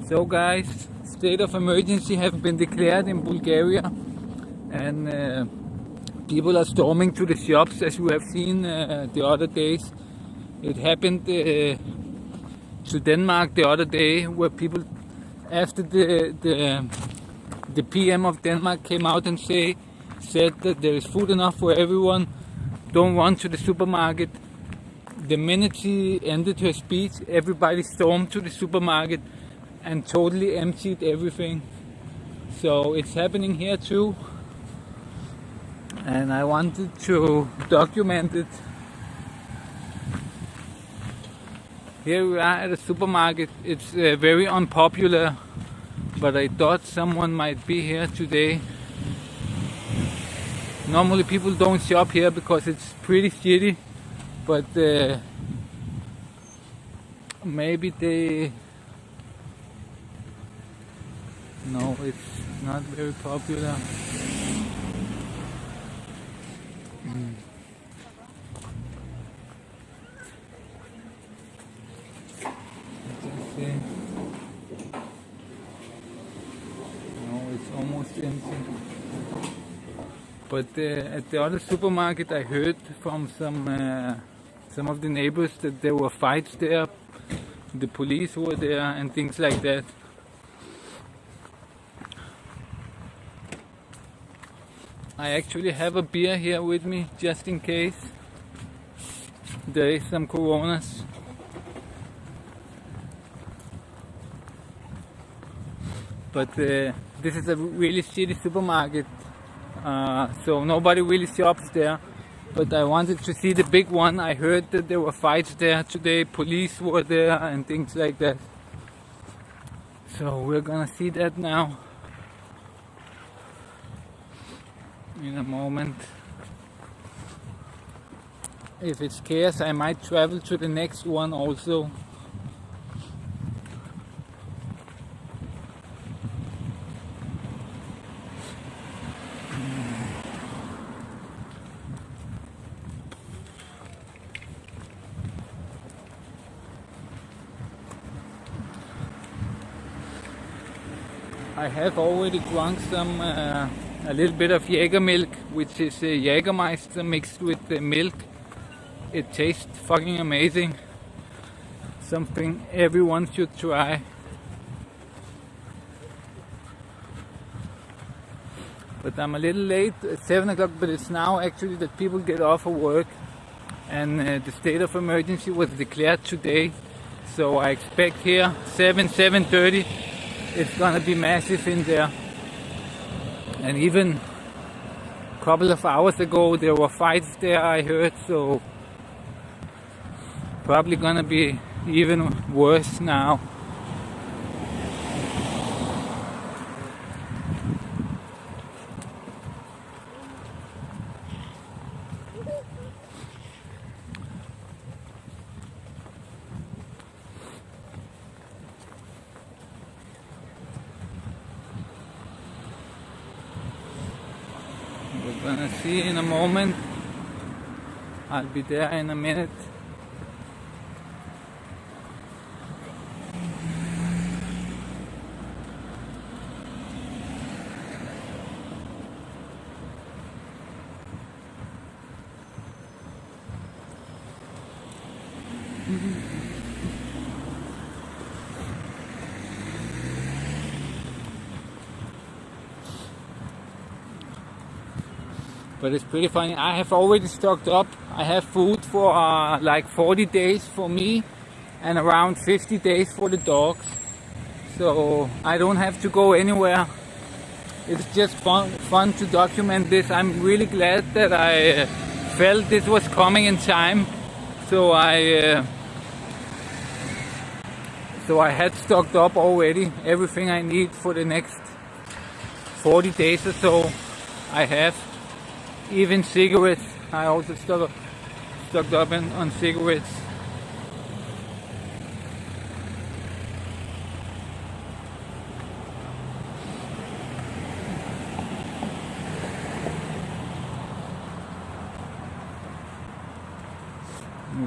So guys, state of emergency have been declared in Bulgaria, and people are storming to the shops, as you have seen the other days. It happened to Denmark the other day, where people, after the PM of Denmark came out and said that there is food enough for everyone, don't run to the supermarket. The minute she ended her speech, everybody stormed to the supermarket and totally emptied everything. So it's happening here too, and I wanted to document it. Here we are at a supermarket. It's very unpopular, but I thought someone might be here today. Normally people don't shop here because it's pretty shitty, but maybe they... No, it's not very popular. No, it's almost empty. But at the other supermarket, I heard from some of the neighbors that there were fights there. The police were there and things like that. I actually have a beer here with me, just in case there is some coronas. But this is a really shitty supermarket, so nobody really shops there. But I wanted to see the big one. I heard that there were fights there today, police were there and things like that. So we're gonna see that now. In a moment. If it's chaos, I might travel to the next one also. I have already drunk some a little bit of Jaeger milk, which is Jägermeister mixed with milk. It tastes fucking amazing. Something everyone should try. But I'm a little late, at 7 o'clock, but it's now actually that people get off of work, and the state of emergency was declared today. So I expect here 7:30 it's gonna be massive in there. And even a couple of hours ago there were fights there, I heard, so probably gonna be even worse now. We're gonna see in a moment. I'll be there in a minute. But it's pretty funny. I have already stocked up. I have food for like 40 days for me and around 50 days for the dogs. So I don't have to go anywhere. It's just fun to document this. I'm really glad that I felt this was coming in time. So I had stocked up already everything I need for the next 40 days or so. I have. Even cigarettes, I also stocked up on cigarettes.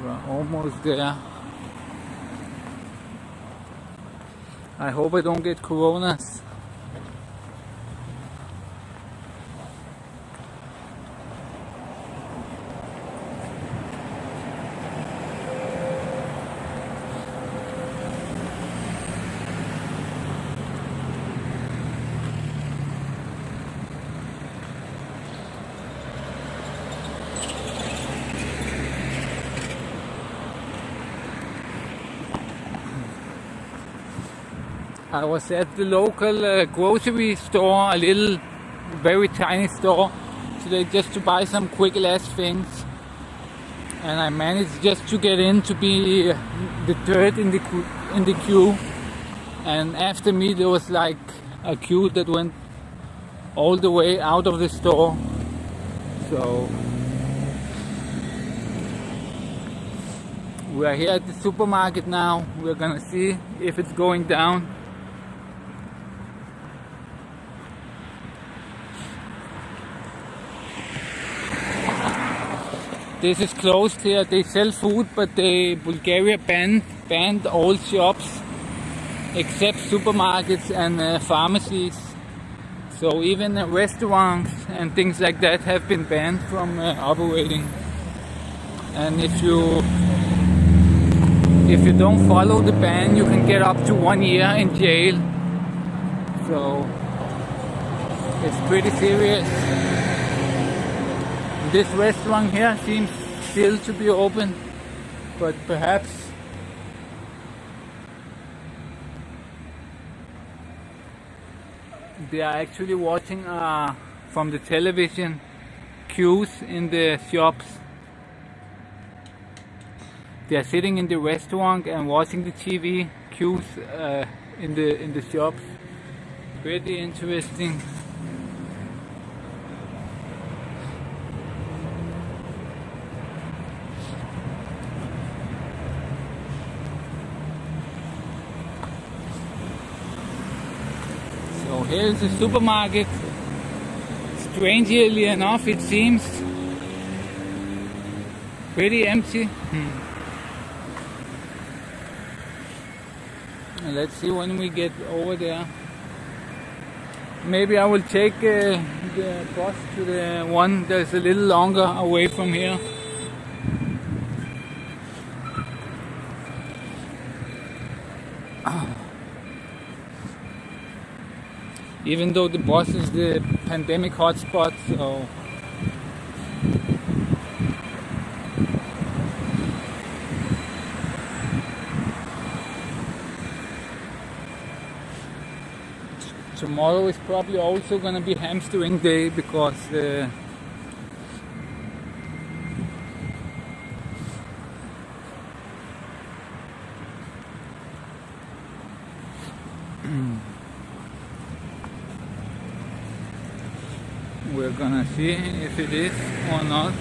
We're almost there. I hope I don't get coronas. I was at the local grocery store, a little, very tiny store, today just to buy some quick last things. And I managed just to get in to be the third in the queue. And after me there was like a queue that went all the way out of the store. So we are here at the supermarket now. We're gonna see if it's going down. This is closed here. They sell food, but Bulgaria banned all shops except supermarkets and pharmacies. So even restaurants and things like that have been banned from operating. And if you don't follow the ban, you can get up to 1 year in jail. So it's pretty serious. This restaurant here seems still to be open, but perhaps they are actually watching from the television queues in the shops. They are sitting in the restaurant and watching the TV queues in the shops. Pretty interesting. So here is the supermarket. Strangely enough, it seems pretty empty. Let's see when we get over there. Maybe I will take the bus to the one that's a little longer away from here. Even though the bus is the pandemic hotspot, so tomorrow is probably also gonna be hamstring day because we're gonna see if it is or not.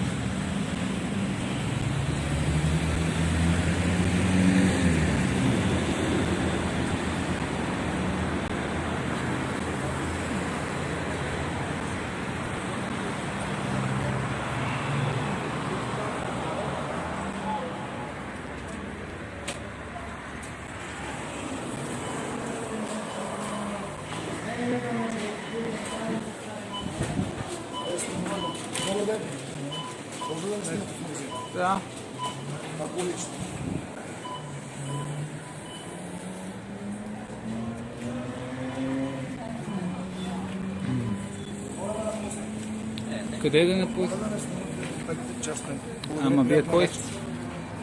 Да. Къде да напусна? Ама вие кой сте?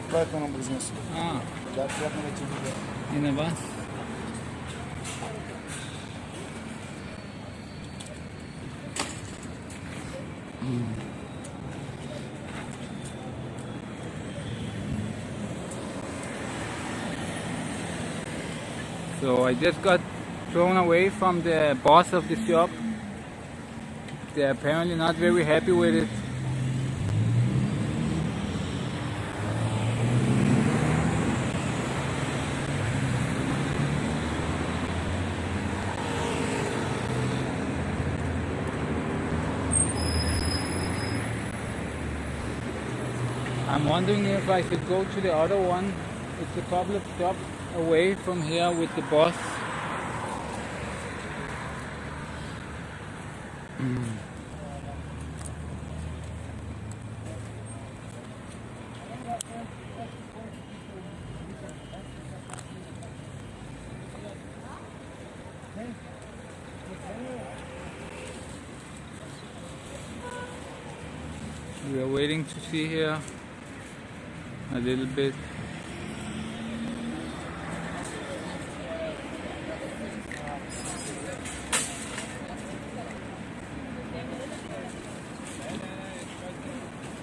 Правите на бизнес. Да, приятно да ти видя. И на вас. So I just got thrown away from the boss of the shop. They're apparently not very happy with it. I'm wondering if I should go to the other one. It's a couple of stops away from here with the bus. We are waiting to see here a little bit.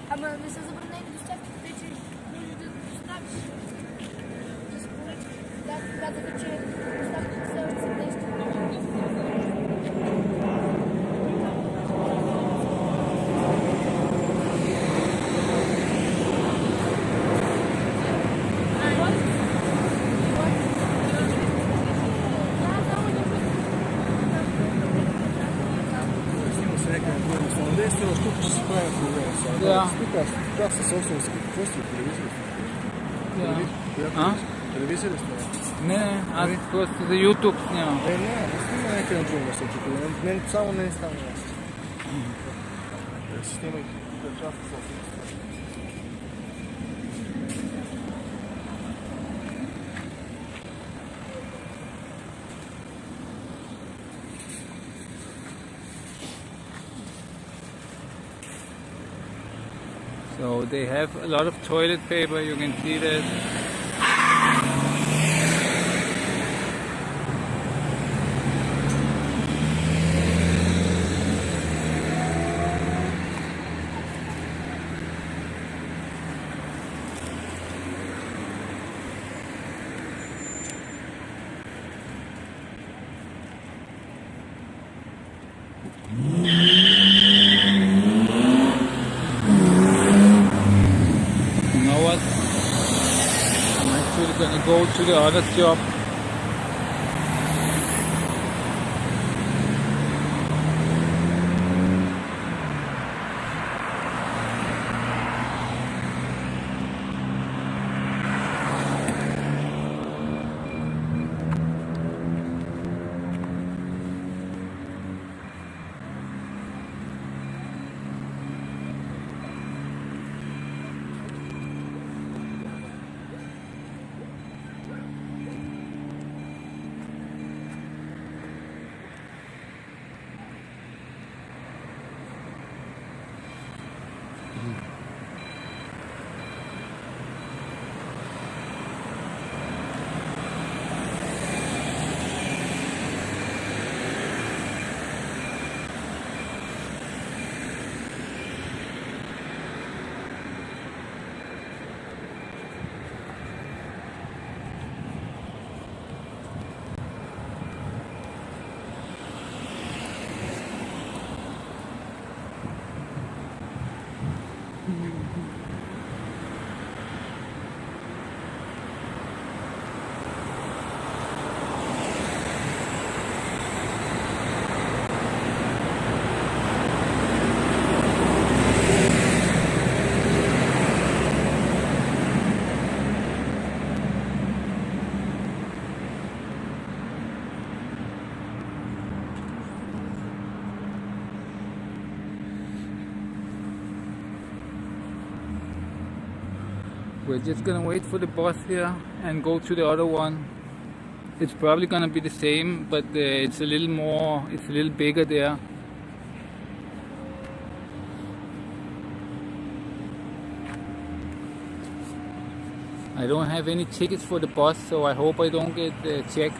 Ama mesela забороняють доставки течі дуже доставки. Когда тече доставки селиться десь. Yeah. Как social television? Yeah. Huh? Телевизор Ne, аз просто за YouTube снимам. не снимай някъде на друго место. Мен само не става ясно. Снимай част social. So they have a lot of toilet paper, you can see that. You know what? I'm actually gonna go to the other shop. We're just gonna wait for the bus here and go to the other one. It's probably gonna be the same, but it's a little bigger there. I don't have any tickets for the bus, so I hope I don't get checked.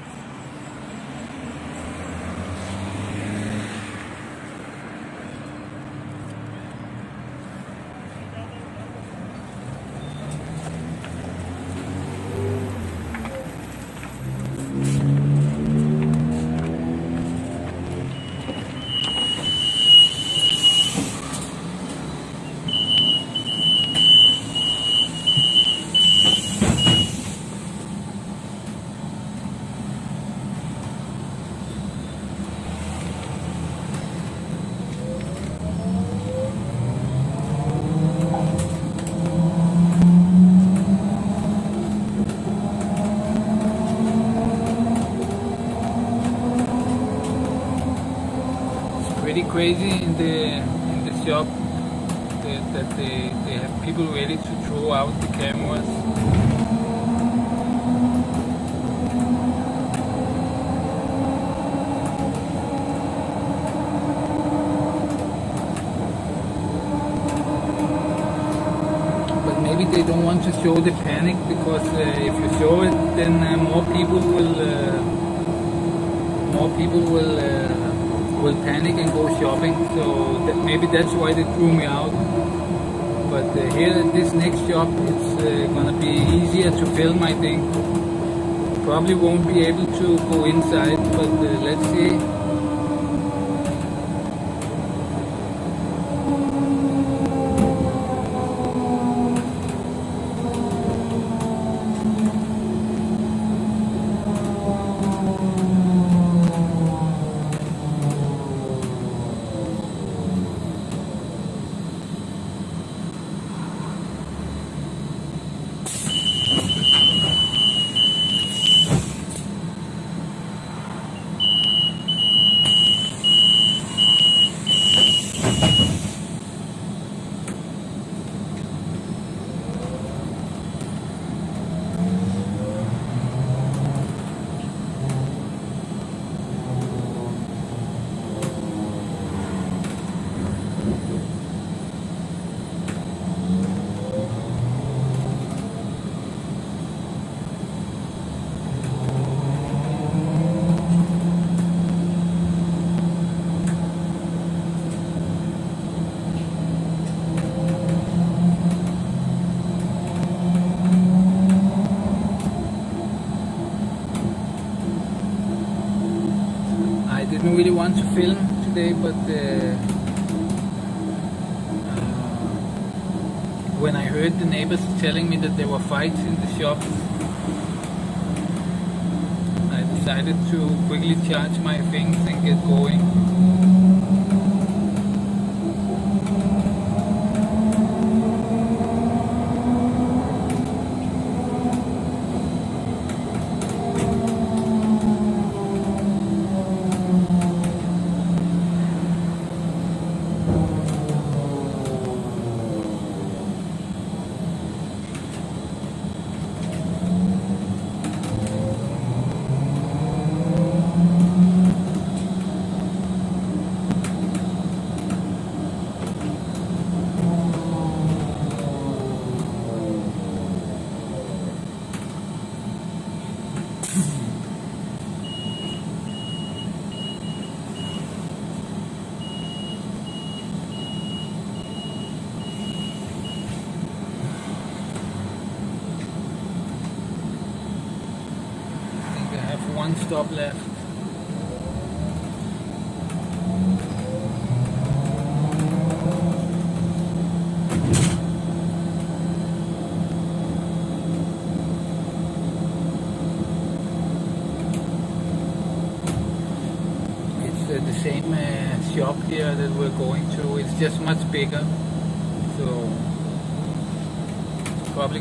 crazy in the shop that they have people ready to throw out the cameras. But maybe they don't want to show the panic, because if you show it, then more people will panic and go shopping. So maybe that's why they threw me out. But here at this next shop, it's gonna be easier to film, I think. Probably won't be able to go inside, but let's see. I didn't really want to film today, but when I heard the neighbors telling me that there were fights in the shops, I decided to quickly charge my things and get going. One stop left. It's the same shop here that we're going to. It's just much bigger, so probably.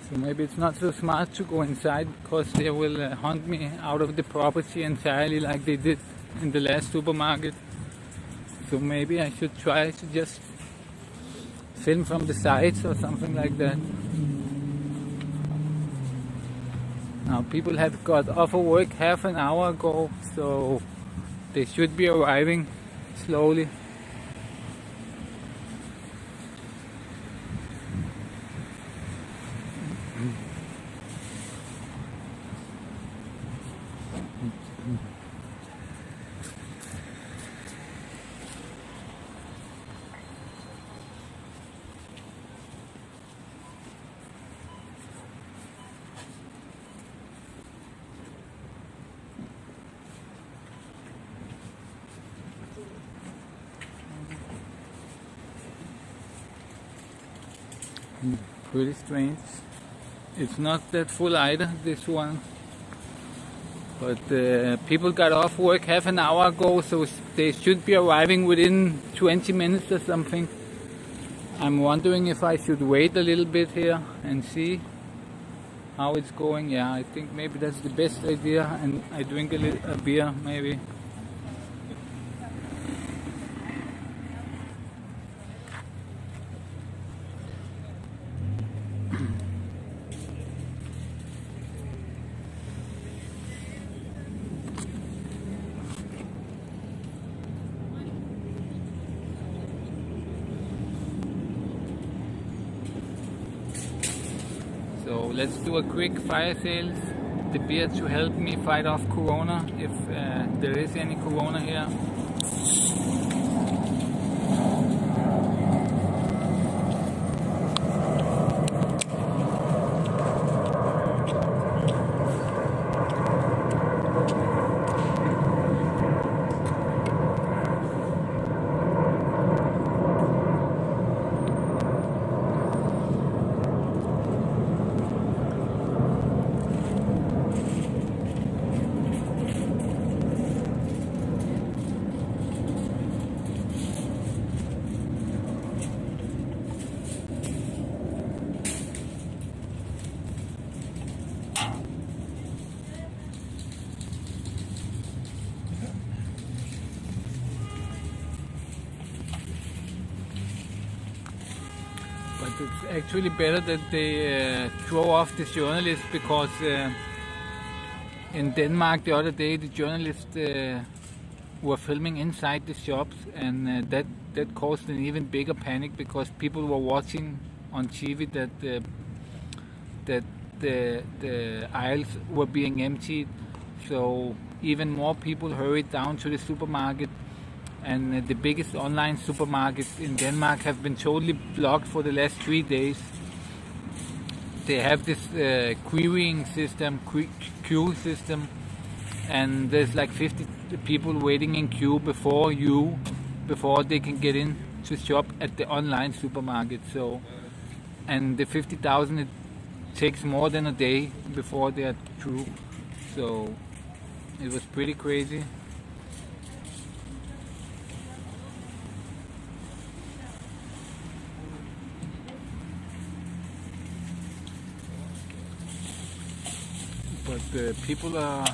So maybe it's not so smart to go inside because they will hunt me out of the property entirely like they did in the last supermarket. So maybe I should try to just film from the sides or something like that. Now people have got off of work half an hour ago, so they should be arriving slowly. Pretty strange. It's not that full either, this one. But people got off work half an hour ago, so they should be arriving within 20 minutes or something. I'm wondering if I should wait a little bit here and see how it's going. Yeah, I think maybe that's the best idea, and I drink a beer maybe. So let's do a quick fire sales. The beer to help me fight off Corona, if there is any Corona here. it's actually better that they throw off the journalists, because in Denmark the other day the journalists were filming inside the shops, and that caused an even bigger panic, because people were watching on TV that the aisles were being emptied. So even more people hurried down to the supermarket, and the biggest online supermarkets in Denmark have been totally blocked for the last 3 days. They have this queuing system, queue system, and there's like 50 people waiting in queue before they can get in to shop at the online supermarket. So, and the 50,000, it takes more than a day before they are through. So it was pretty crazy. But people are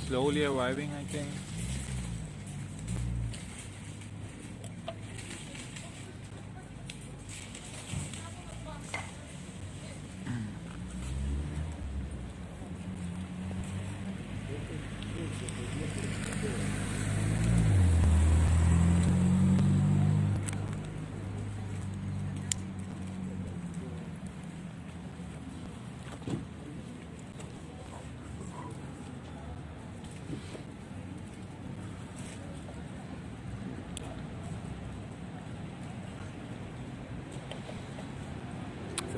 slowly arriving, I think.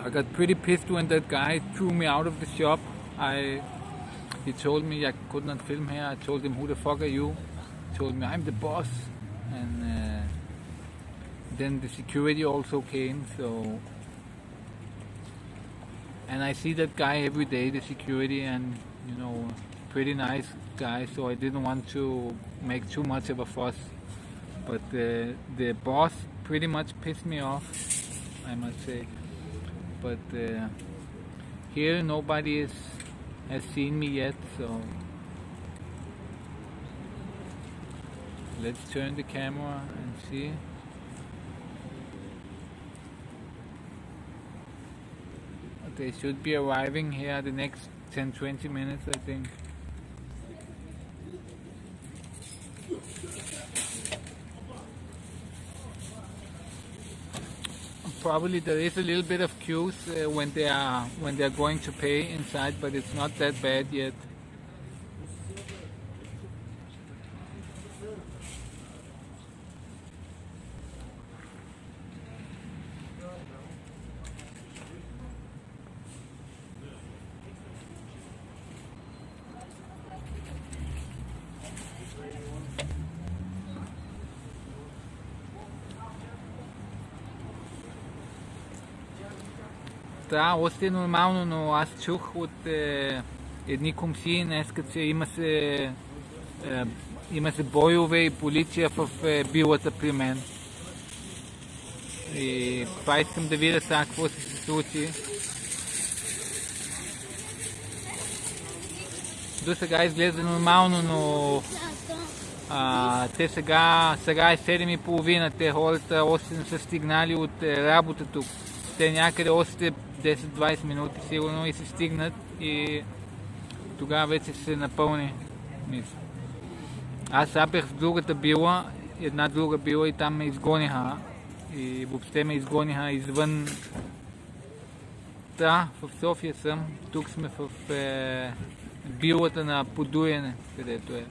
I got pretty pissed when that guy threw me out of the shop. He told me I could not film here. I told him, who the fuck are you? He told me, I'm the boss. And then the security also came. So, and I see that guy every day, the security, and you know, pretty nice guy. So I didn't want to make too much of a fuss. But the boss pretty much pissed me off, I must say. But here nobody has seen me yet, so let's turn the camera and see. They should be arriving here the next 10-20 minutes, I think. Probably there is a little bit of queues when they are going to pay inside, but it's not that bad yet. Да, още е нормално, но аз чух от едни комшии днеска, че има се бойове и полиция в билата при мен. И това искам да видя сега какво се случи. До сега изглежда нормално, но те сега е 7:30, те хората още не са стигнали от работа тук. Те някъде още 10-20 минути сигурно и се стигнат и тогава вече се напълни. Аз сега бях в другата била, една друга била, и там ме изгониха. И въобще ме изгониха извън. Да, в София съм. Тук сме в билата на Подуене, където е.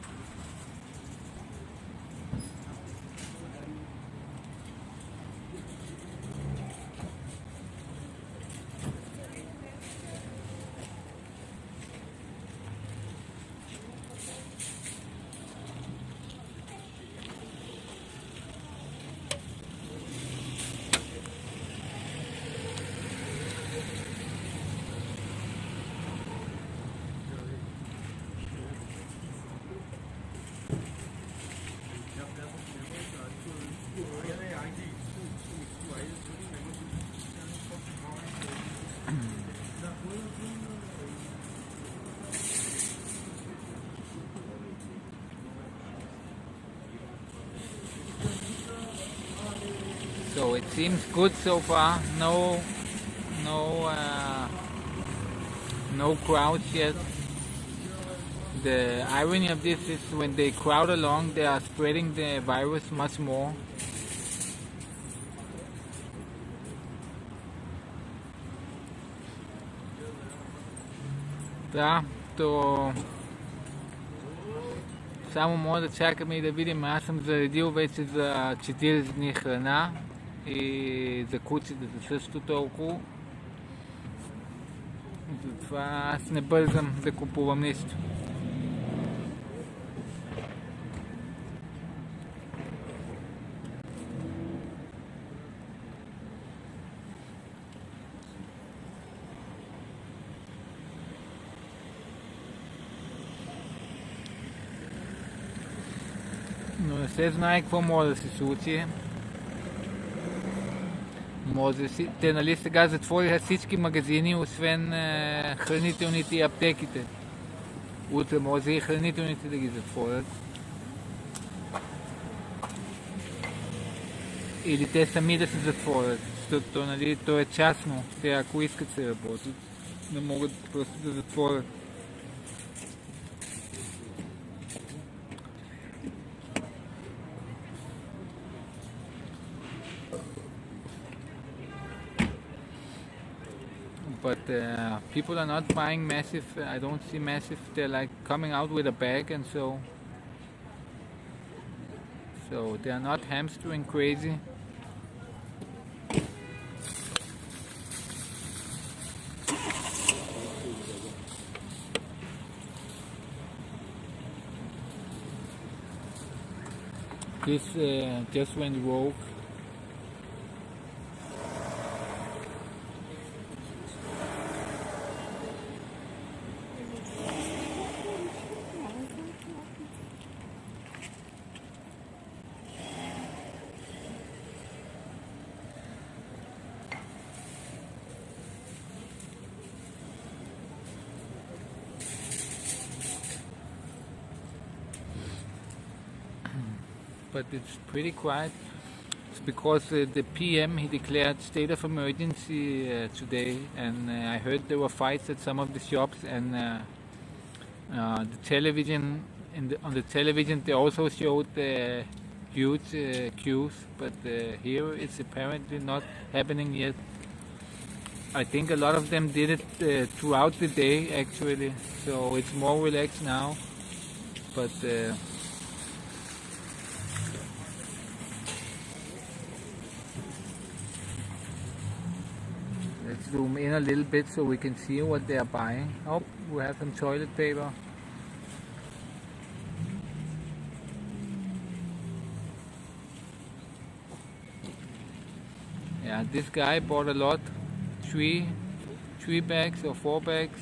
Seems good so far. No crowds yet. The irony of this is when they crowd along, they are spreading the virus much more. Да, то само може да чакаме и да видим. Аз съм заредил вече за 40 дни храна и за кучетата също толкова. Затова аз не бързам да купувам нищо. Но не се знае какво може да се случи. Те нали сега затвориха всички магазини, освен хранителните и аптеките. Утре може и хранителните да ги затворят. Или те сами да се затворят, защото нали, то е частно. Те ако искат се работят, не могат просто да затворят. But people are not buying massive. I don't see massive. They're like coming out with a bag, and so they are not hamstering crazy. This just went rogue. But it's pretty quiet. It's because the PM he declared state of emergency today, and I heard there were fights at some of the shops, and the television on the television they also showed huge queues, but here it's apparently not happening yet. I think a lot of them did it throughout the day actually, so it's more relaxed now, but let's zoom in a little bit so we can see what they are buying. Oh, we have some toilet paper. Yeah, this guy bought a lot. Three bags or 4 bags.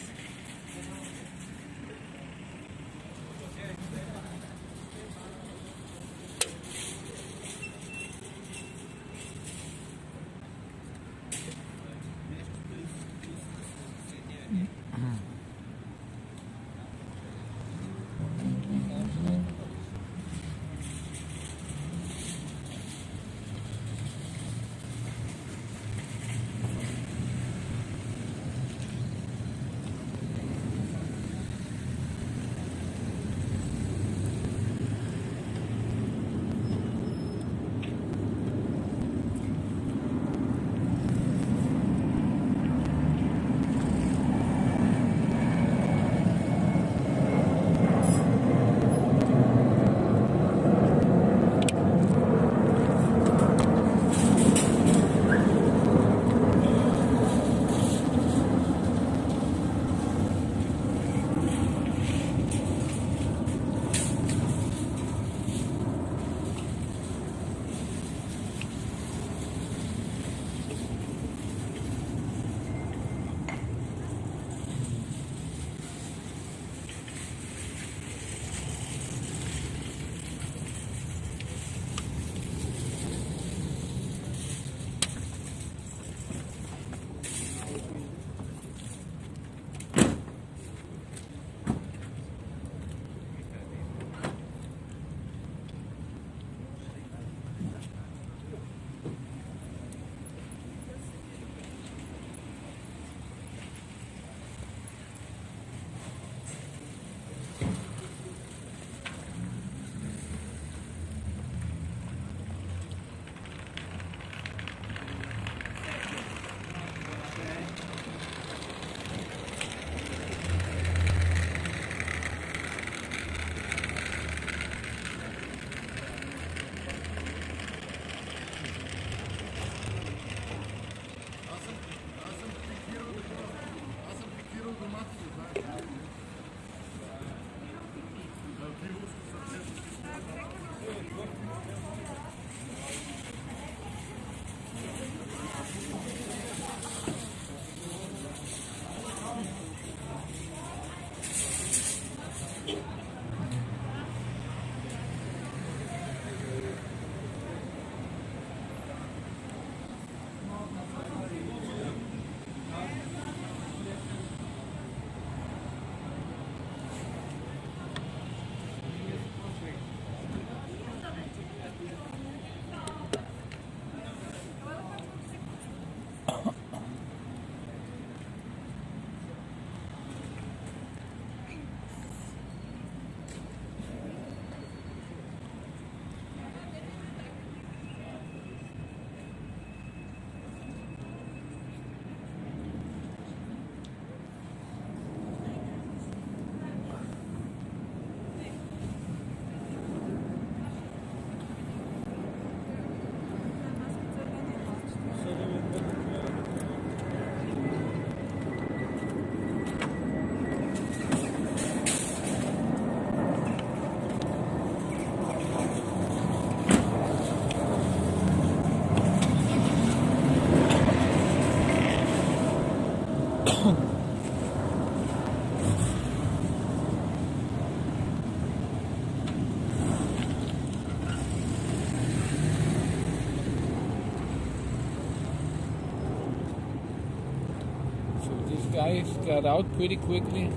guys got out pretty quickly.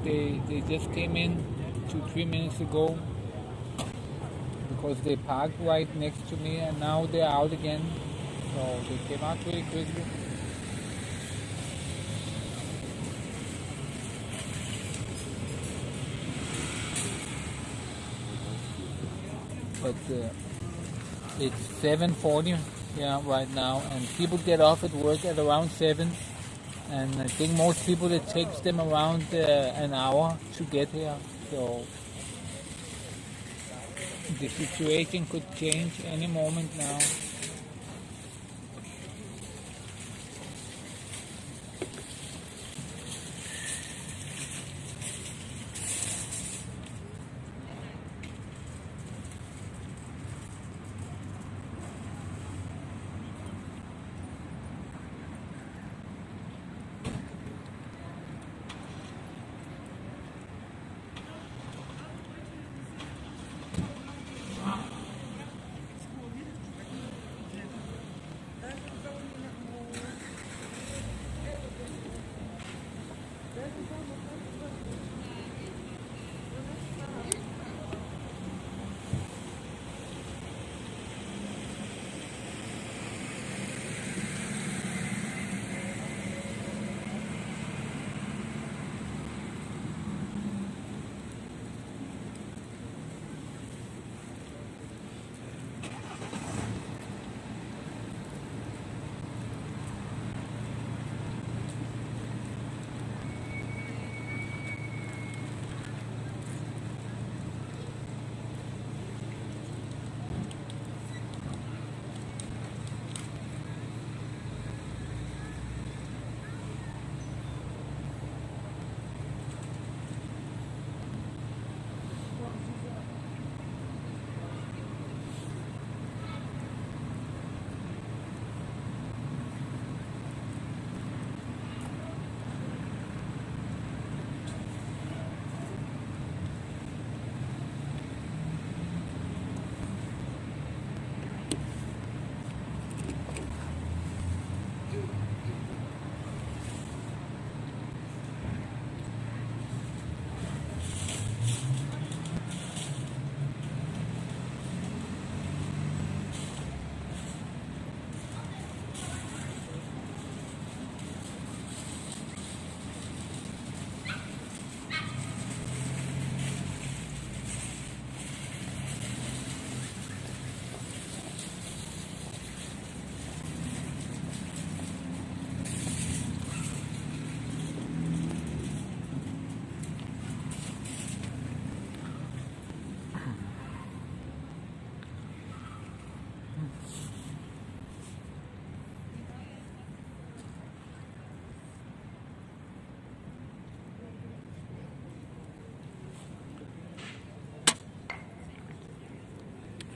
They just came in 2-3 minutes ago because they parked right next to me, and now they're out again. So they came out pretty quickly. But it's 7:40 right now, and people get off at work at around 7. And I think most people, it takes them around an hour to get here. So the situation could change any moment now.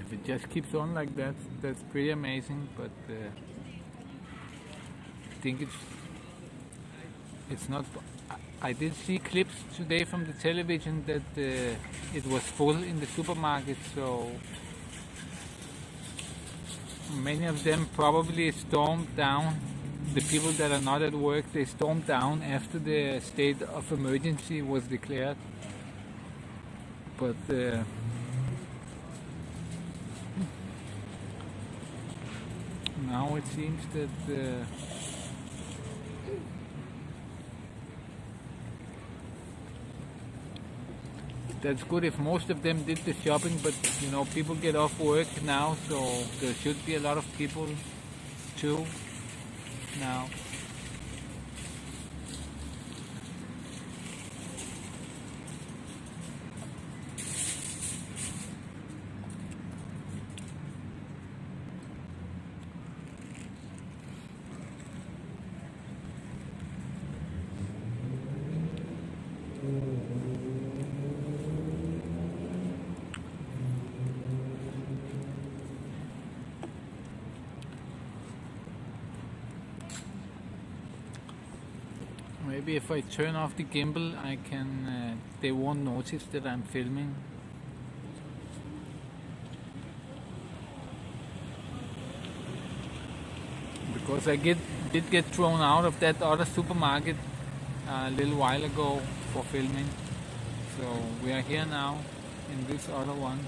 If it just keeps on like that, that's pretty amazing. But I think it's not. I did see clips today from the television that it was full in the supermarket, so many of them probably stormed down. The people that are not at work, they stormed down after the state of emergency was declared. But now it seems that that's good if most of them did the shopping, but you know, people get off work now, so there should be a lot of people too now. Maybe if I turn off the gimbal, I can. They won't notice that I'm filming. Because I did get thrown out of that other supermarket a little while ago for filming. So we are here now in this other one.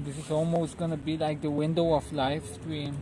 This is almost gonna be like the window of live stream.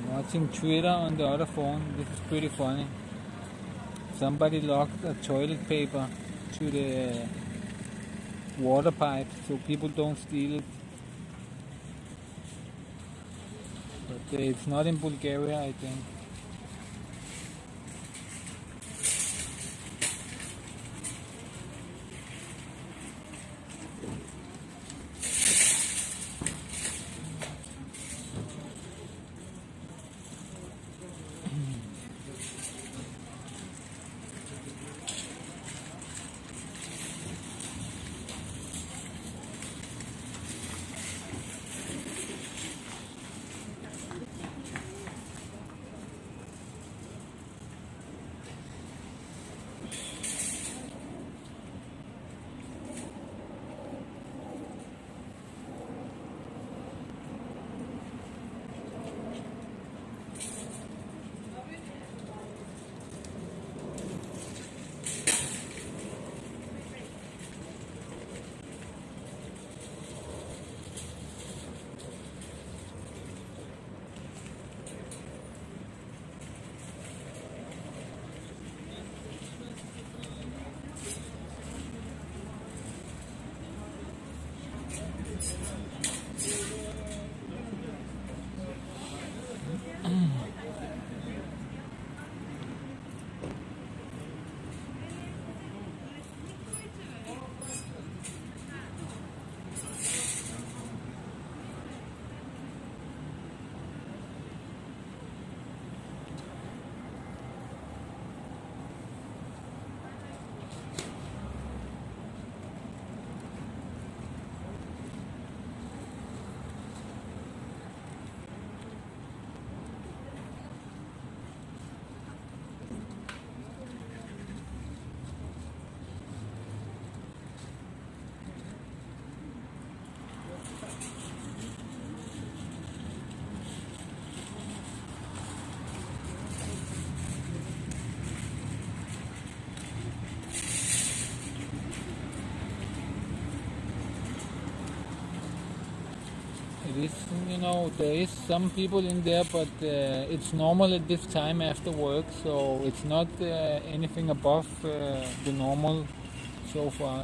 Watching Twitter on the other phone. This is pretty funny. Somebody locked a toilet paper to the water pipe so people don't steal it. But it's not in Bulgaria, I think. It is, there is some people in there, but it's normal at this time after work, so it's not anything above the normal so far.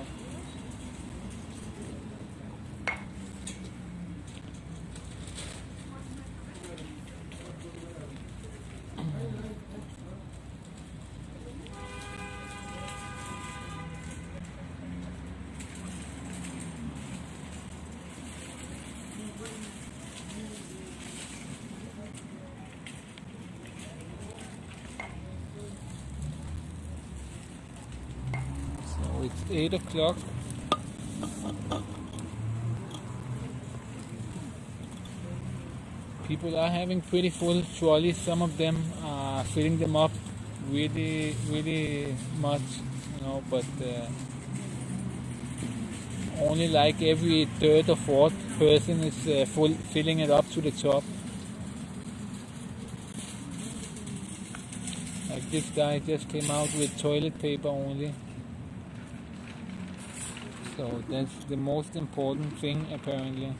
So it's 8 o'clock. People are having pretty full trolleys. Some of them are filling them up really, really much, but only like every third or fourth person is filling it up to the top. Like this guy just came out with toilet paper only. So that's the most important thing apparently.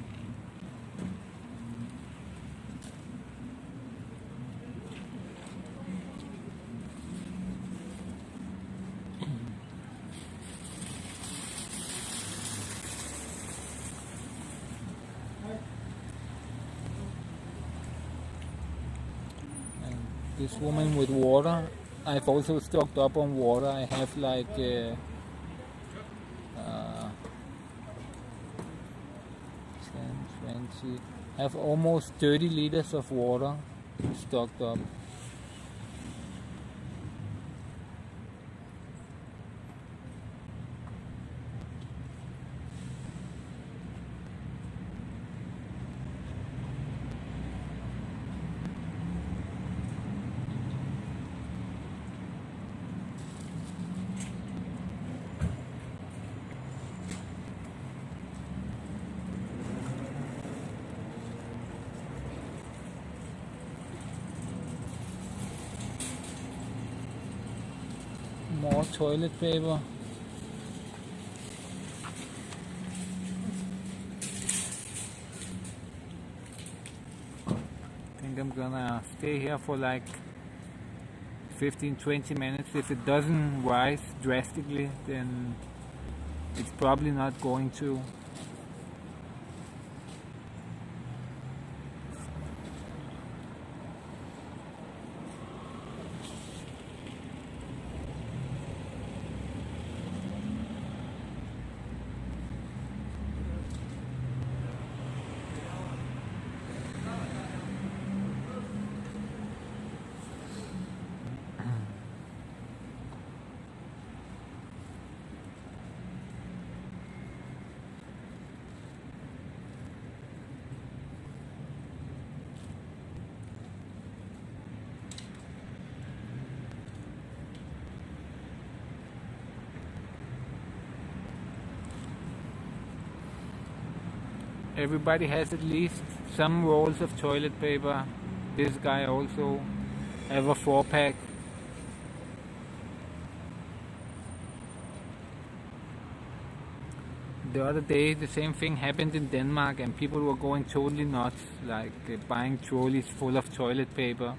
This woman with water, I've also stocked up on water. I have like 10, 20, I have almost 30 liters of water stocked up. More toilet paper. I think I'm gonna stay here for like 15-20 minutes. If it doesn't rise drastically, then it's probably not going to. Everybody has at least some rolls of toilet paper. This guy also have a 4-pack. The other day the same thing happened in Denmark and people were going totally nuts, like buying trolleys full of toilet paper.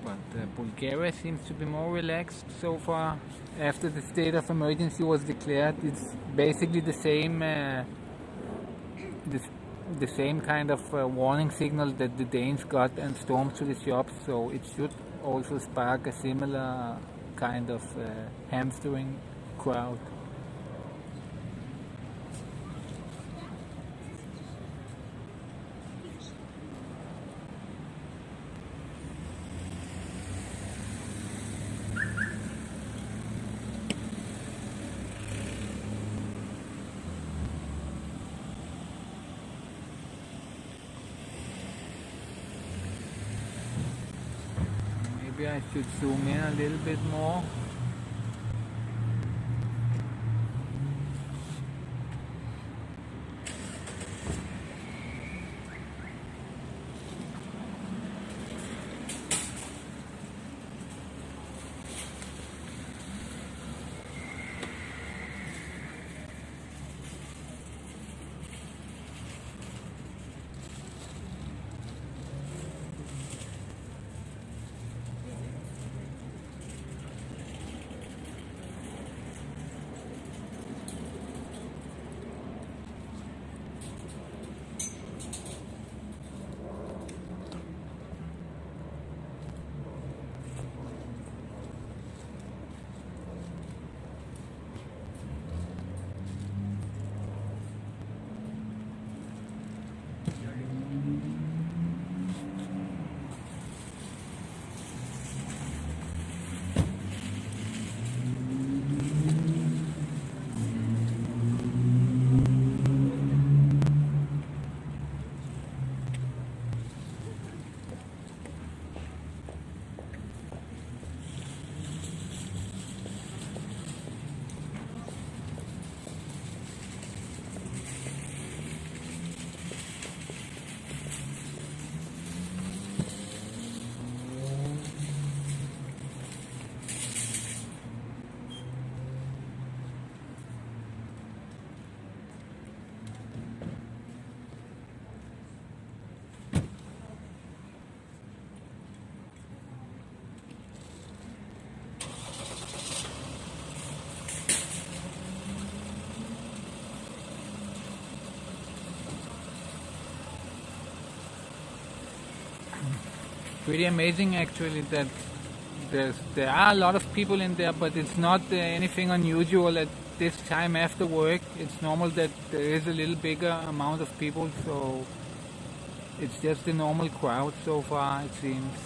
But Bulgaria seems to be more relaxed so far. After the state of emergency was declared, it's basically the same the same kind of warning signal that the Danes got and stormed to the shops, so it should also spark a similar kind of hamstering crowd. Maybe I should zoom in a little bit more. Pretty amazing actually that there are a lot of people in there, but it's not anything unusual at this time after work. It's normal that there is a little bigger amount of people, so it's just a normal crowd so far, it seems.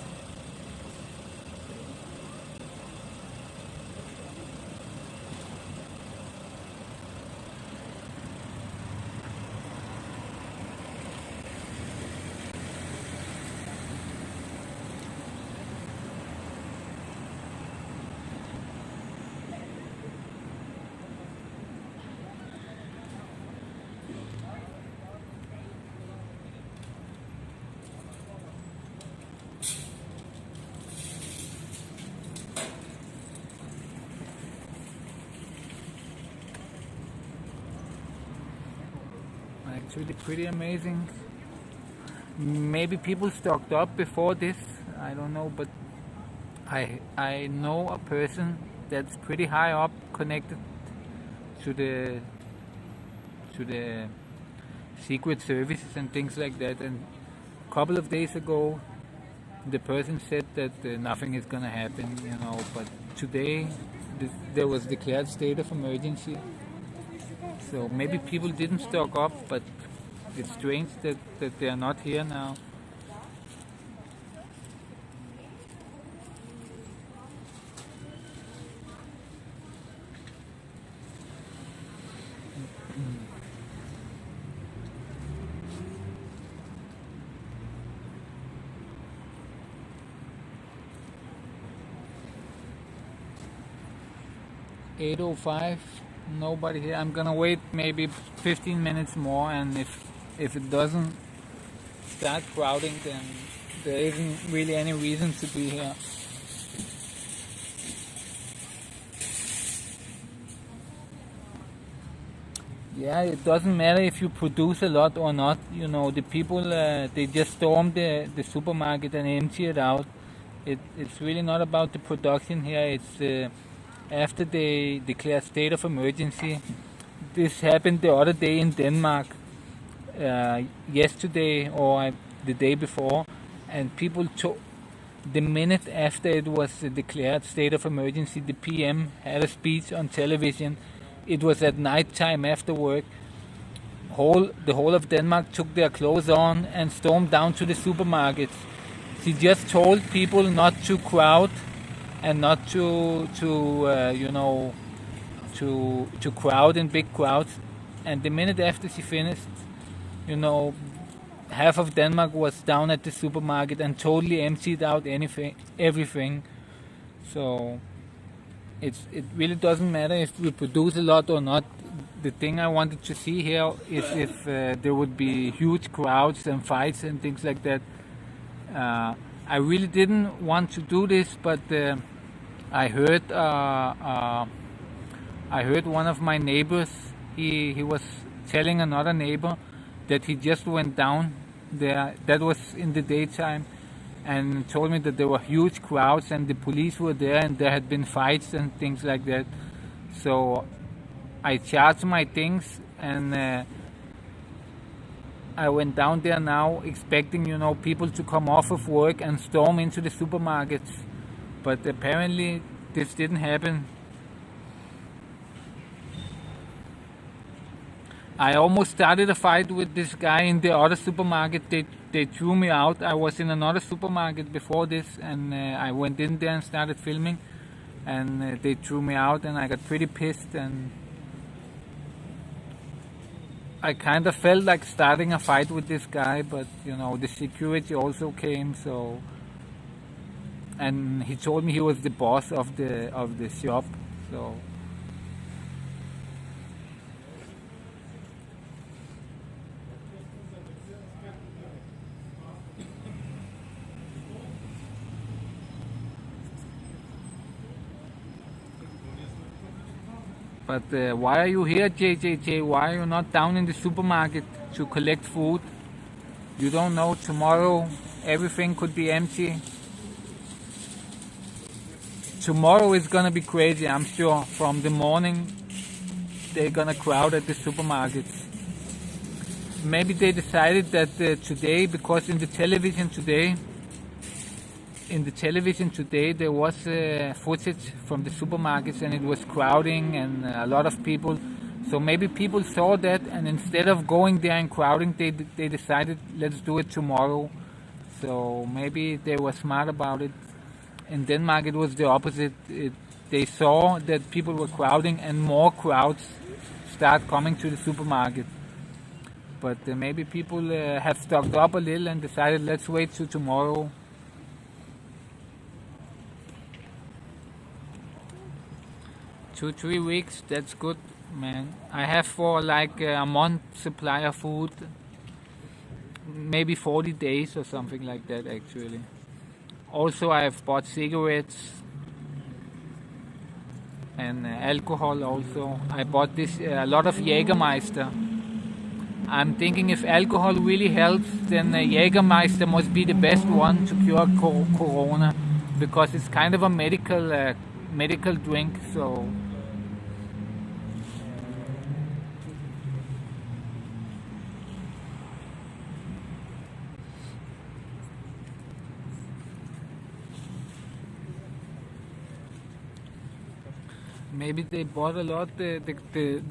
Actually pretty amazing. Maybe people stocked up before this, I don't know, but I know a person that's pretty high up connected to the secret services and things like that, and a couple of days ago the person said that nothing is gonna happen, but today there was declared state of emergency. So maybe people didn't stock up, but it's strange that they are not here now. (8:05). Nobody here. I'm gonna wait maybe 15 minutes more, and if it doesn't start crowding, then there isn't really any reason to be here. Yeah, it doesn't matter if you produce a lot or not. The people they just storm the supermarket and empty it out. It's really not about the production here. It's after they declare state of emergency. This happened the other day in Denmark, yesterday or the day before, and people took the minute after it was declared state of emergency. The PM had a speech on television. It was at night time after work. The whole of Denmark took their clothes on and stormed down to the supermarkets. She just told people not to crowd and not to crowd in big crowds. And the minute after she finished, half of Denmark was down at the supermarket and totally emptied out everything. So it really doesn't matter if we produce a lot or not. The thing I wanted to see here is if there would be huge crowds and fights and things like that. I really didn't want to do this, but I heard one of my neighbors. He was telling another neighbor that he just went down there. That was in the daytime, and told me that there were huge crowds and the police were there and there had been fights and things like that. So I charged my things and I went down there now expecting, people to come off of work and storm into the supermarkets. But apparently this didn't happen. I almost started a fight with this guy in the other supermarket. They threw me out. I was in another supermarket before this, and I went in there and started filming, and they threw me out, and I got pretty pissed, and I kind of felt like starting a fight with this guy, but the security also came, so, and he told me he was the boss of the shop, so. But why are you here, JJJ? Why are you not down in the supermarket to collect food? You don't know, tomorrow everything could be empty. Tomorrow is gonna be crazy, I'm sure. From the morning, they're gonna crowd at the supermarkets. Maybe they decided that today, because in the television today, in the television today there was footage from the supermarkets, and it was crowding and a lot of people. So maybe people saw that, and instead of going there and crowding, they decided, let's do it tomorrow. So maybe they were smart about it. In Denmark, it was the opposite. They saw that people were crowding, and more crowds start coming to the supermarket. But maybe people have stocked up a little and decided, let's wait till tomorrow. Two, 3 weeks, that's good, man. I have for like a month supply of food, maybe 40 days or something like that, actually. Also, I have bought cigarettes and alcohol also. I bought this a lot of Jägermeister. I'm thinking if alcohol really helps, then Jägermeister must be the best one to cure corona, because it's kind of a medical drink. So maybe they bought a lot the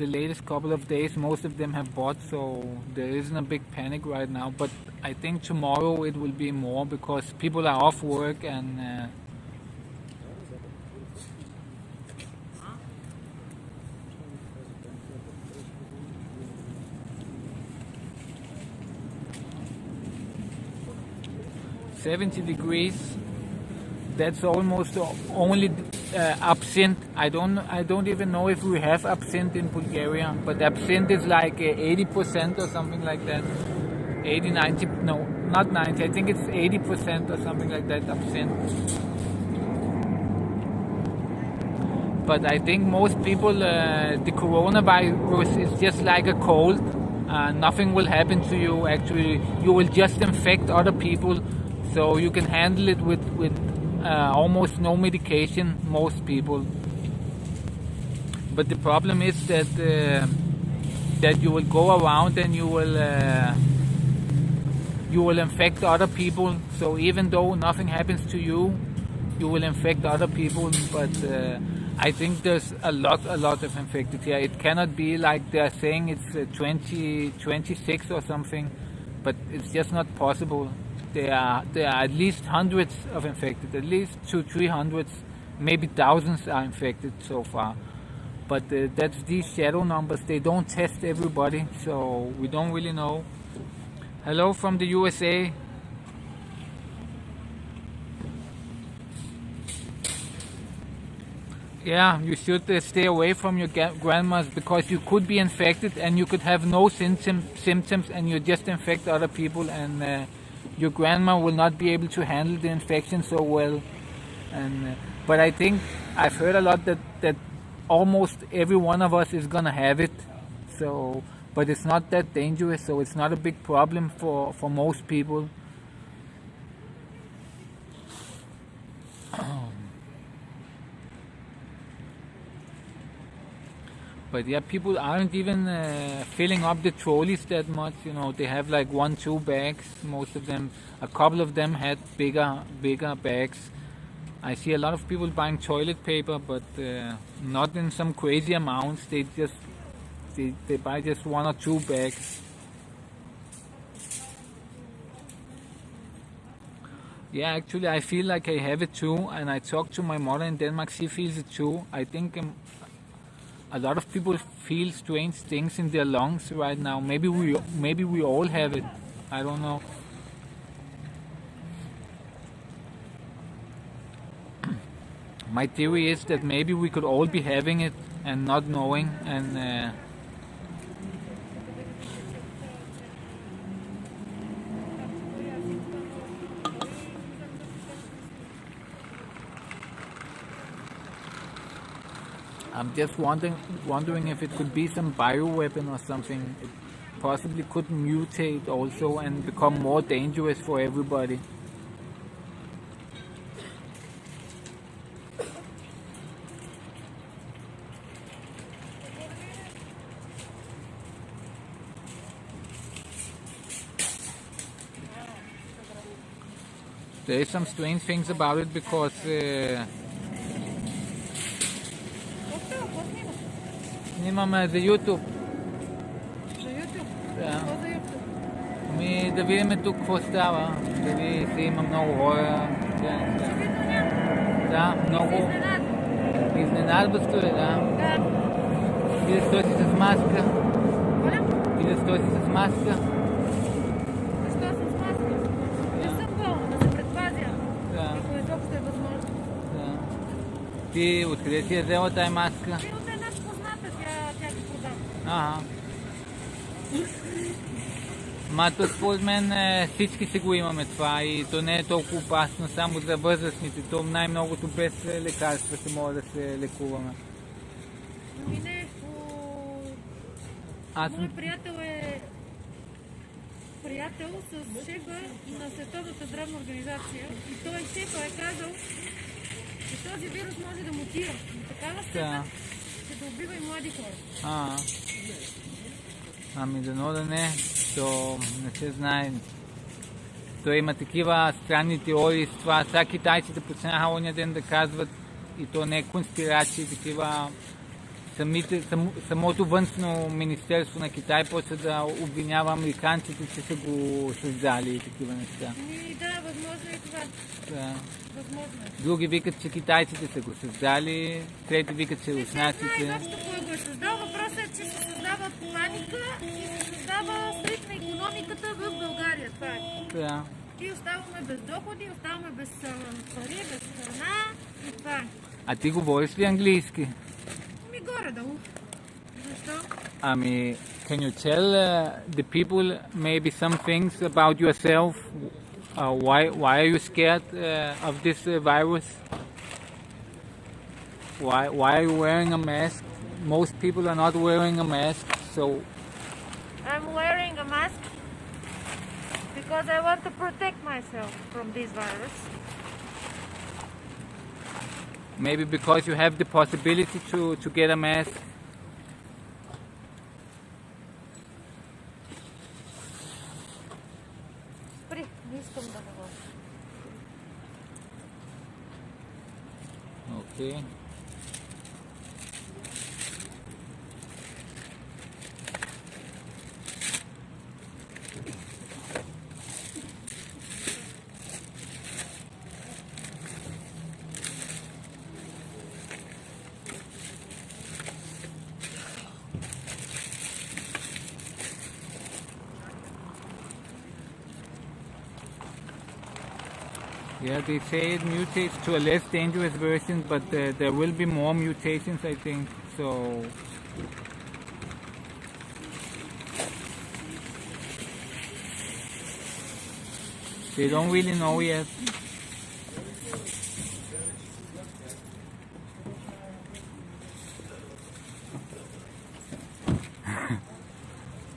latest couple of days. Most of them have bought, so there isn't a big panic right now. But I think tomorrow it will be more, because people are off work and $70 degrees. That's almost only absinthe. I don't even know if we have absinthe in Bulgaria, but absinthe is like 80% or something like that. 80, 90, no, not 90. I think it's 80% or something like that, absinthe. But I think most people, the coronavirus is just like a cold. Nothing will happen to you. Actually, you will just infect other people. So you can handle it with almost no medication, most people. But the problem is that that you will go around and you will infect other people. So even though nothing happens to you, you will infect other people. But I think there's a lot of infected here. It cannot be like they're saying it's 26 or something, but it's just not possible. There are at least hundreds of infected, at least 200-300, maybe thousands are infected so far. But that's these shadow numbers. They don't test everybody, so we don't really know. Hello from the USA. Yeah, you should stay away from your grandmas, because you could be infected and you could have no symptoms and you just infect other people, and your grandma will not be able to handle the infection so well. And but I think I've heard a lot that almost every one of us is gonna have it. So, but it's not that dangerous, so it's not a big problem for most people. But yeah, people aren't even filling up the trolleys that much. You know, they have like 1-2 bags. Most of them, a couple of them had bigger bags. I see a lot of people buying toilet paper, but not in some crazy amounts. They buy just 1 or 2 bags. Yeah, actually, I feel like I have it too, and I talked to my mother in Denmark. She feels it too. I think a lot of people feel strange things in their lungs right now. Maybe we all have it. I don't know. My theory is that maybe we could all be having it and not knowing, and I'm just wondering if it could be some bioweapon or something. It possibly could mutate also and become more dangerous for everybody. There is some strange things about it because Какво снимаш? снимаме за YouTube. За YouTube? Да. Какво за YouTube? Да видим тук какво става. Дали се има много хора. Очевидно няма. Да, много. Изненада. Изненадващо е, да. Да. И да стои с маска. Моля? И да стои с маска. Защо съм с маска? Не съм болна, да се предпазя. Да. Ако изобщо е възможно. Да. Ти откъде си е взела тая маска? Ти от една позната, тя ти продава. Ага. Мато според мен всички си го имаме това и то не е толкова опасно само за възрастните. То най-многото без лекарства се може да се лекуваме. Ами не, мой приятел е приятел с шефа на Световната здравна организация и той шефа е казал, че този вирус може да мутира. На такава степен, че да убива и млади хора. Ами дано да не, то не се знае. То има такива странни теории с това. Сега китайците почнаха ония ден да казват, и то не е конспирации, такива самото външно министерство на Китай почва да обвинява американците, че са го създали и такива неща. Да, възможно е това. Да. Възможно е. Други викат, че китайците са го създали, трети викат, че Не руснаците. се знае изобщо кой го е създал. Въпросът е, че се създава паника и се създава срив на икономиката в България. Това е. Да. И оставаме без доходи, оставаме без пари, без храна и това е. А ти говориш ли английски? Ми горе-долу. Защо? Ами, can you tell the people maybe some things about yourself? Why are you scared of this virus? Why are you wearing a mask? Most people are not wearing a mask, so I'm wearing a mask because I want to protect myself from this virus. maybe because you have the possibility to get a mask. Спри, не искам да го. Okay. Yeah, they say it mutates to a less dangerous version, but there will be more mutations, I think. So they don't really know yet.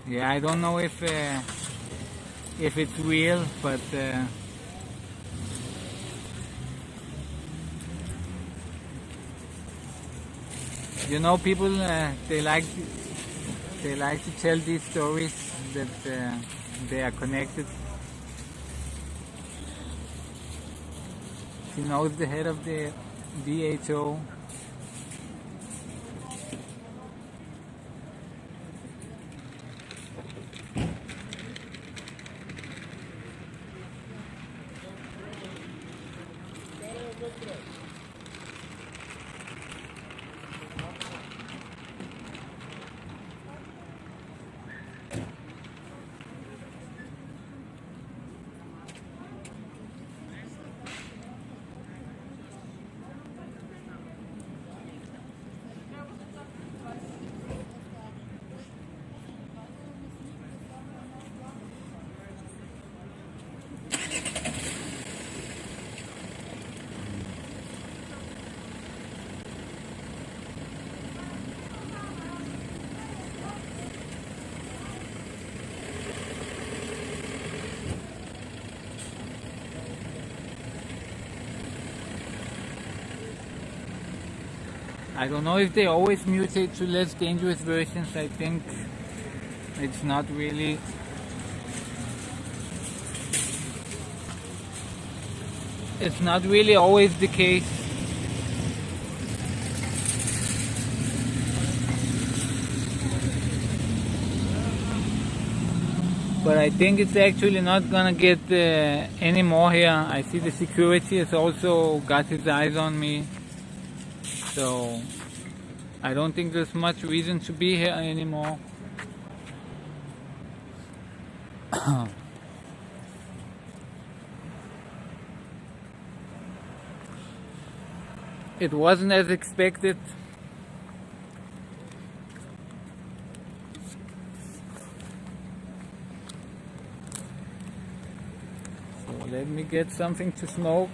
Yeah, I don't know if it's real, but you know, people they like to tell these stories that they are connected. She knows the head of the WHO. I don't know if they always mutate to less dangerous versions. I think it's not really. it's not really always the case. But I think it's actually not gonna get any more here. I see the security has also got his eyes on me. So I don't think there's much reason to be here anymore. It wasn't as expected. So let me get something to smoke.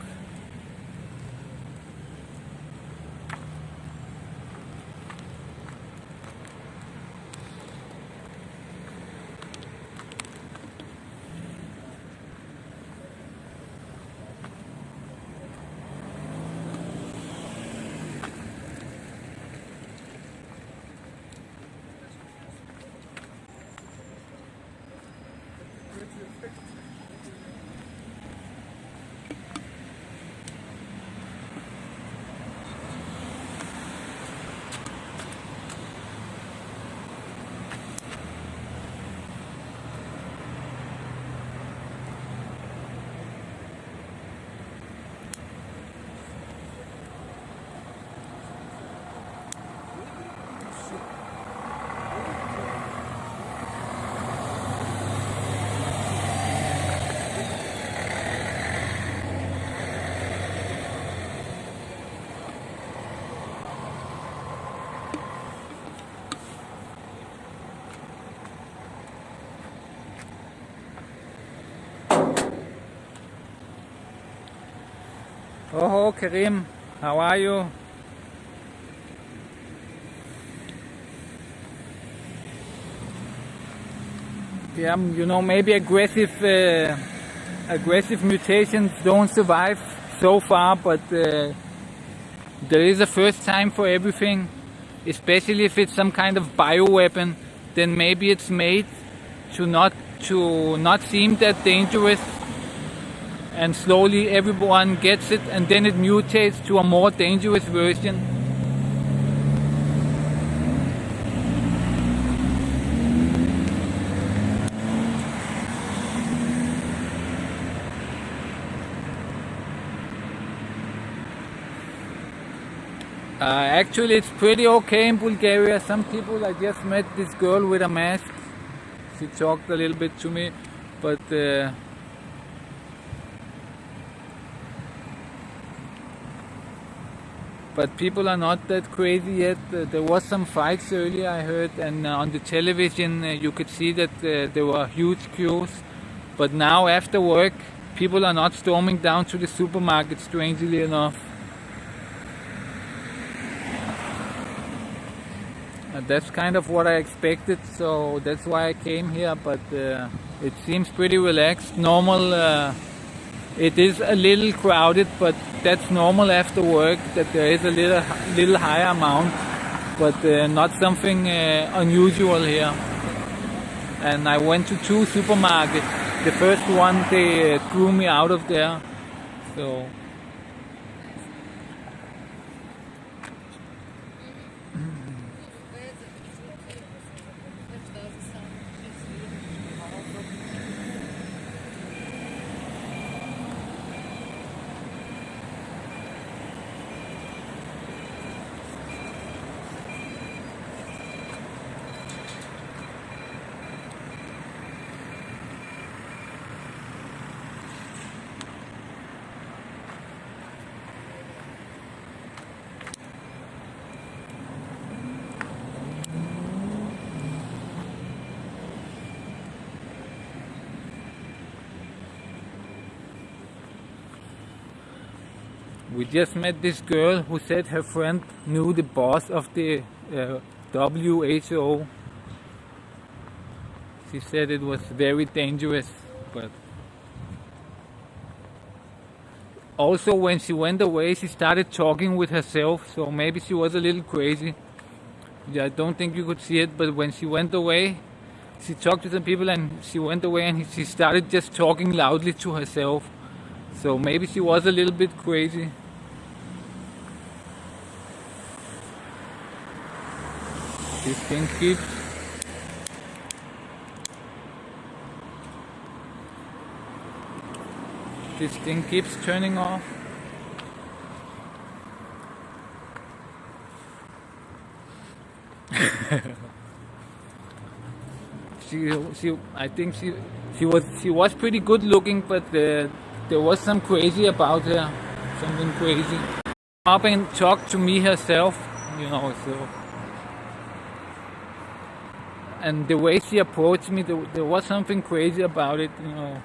Oh, Karim, how are you? Yeah, you know, maybe aggressive mutations don't survive so far, but there is a first time for everything, especially if it's some kind of bioweapon. Then maybe it's made to not seem that dangerous, and slowly everyone gets it, and then it mutates to a more dangerous version. Actually, it's pretty okay in Bulgaria. Some people, I just met this girl with a mask. She talked a little bit to me, but people are not that crazy yet. There was some fights earlier, I heard, and on the television you could see that there were huge queues. But now after work, people are not storming down to the supermarket, strangely enough. That's kind of what I expected, so that's why I came here, but it seems pretty relaxed. Normal. It is a little crowded, but that's normal after work, that there is a little higher amount, but not something unusual here. And I went to 2 supermarkets. The first one, they threw me out of there, so... We just met this girl who said her friend knew the boss of the WHO. She said it was very dangerous, but also when she went away she started talking with herself, so maybe she was a little crazy. Yeah, I don't think you could see it, but when she went away, she talked to some people and she went away and she started just talking loudly to herself. So maybe she was a little bit crazy. This thing keeps. This thing keeps turning off. I think she was pretty good looking, but there was some crazy about her, something crazy. Up and talked to me herself, you know. So, and the way she approached me, there was something crazy about it, you know.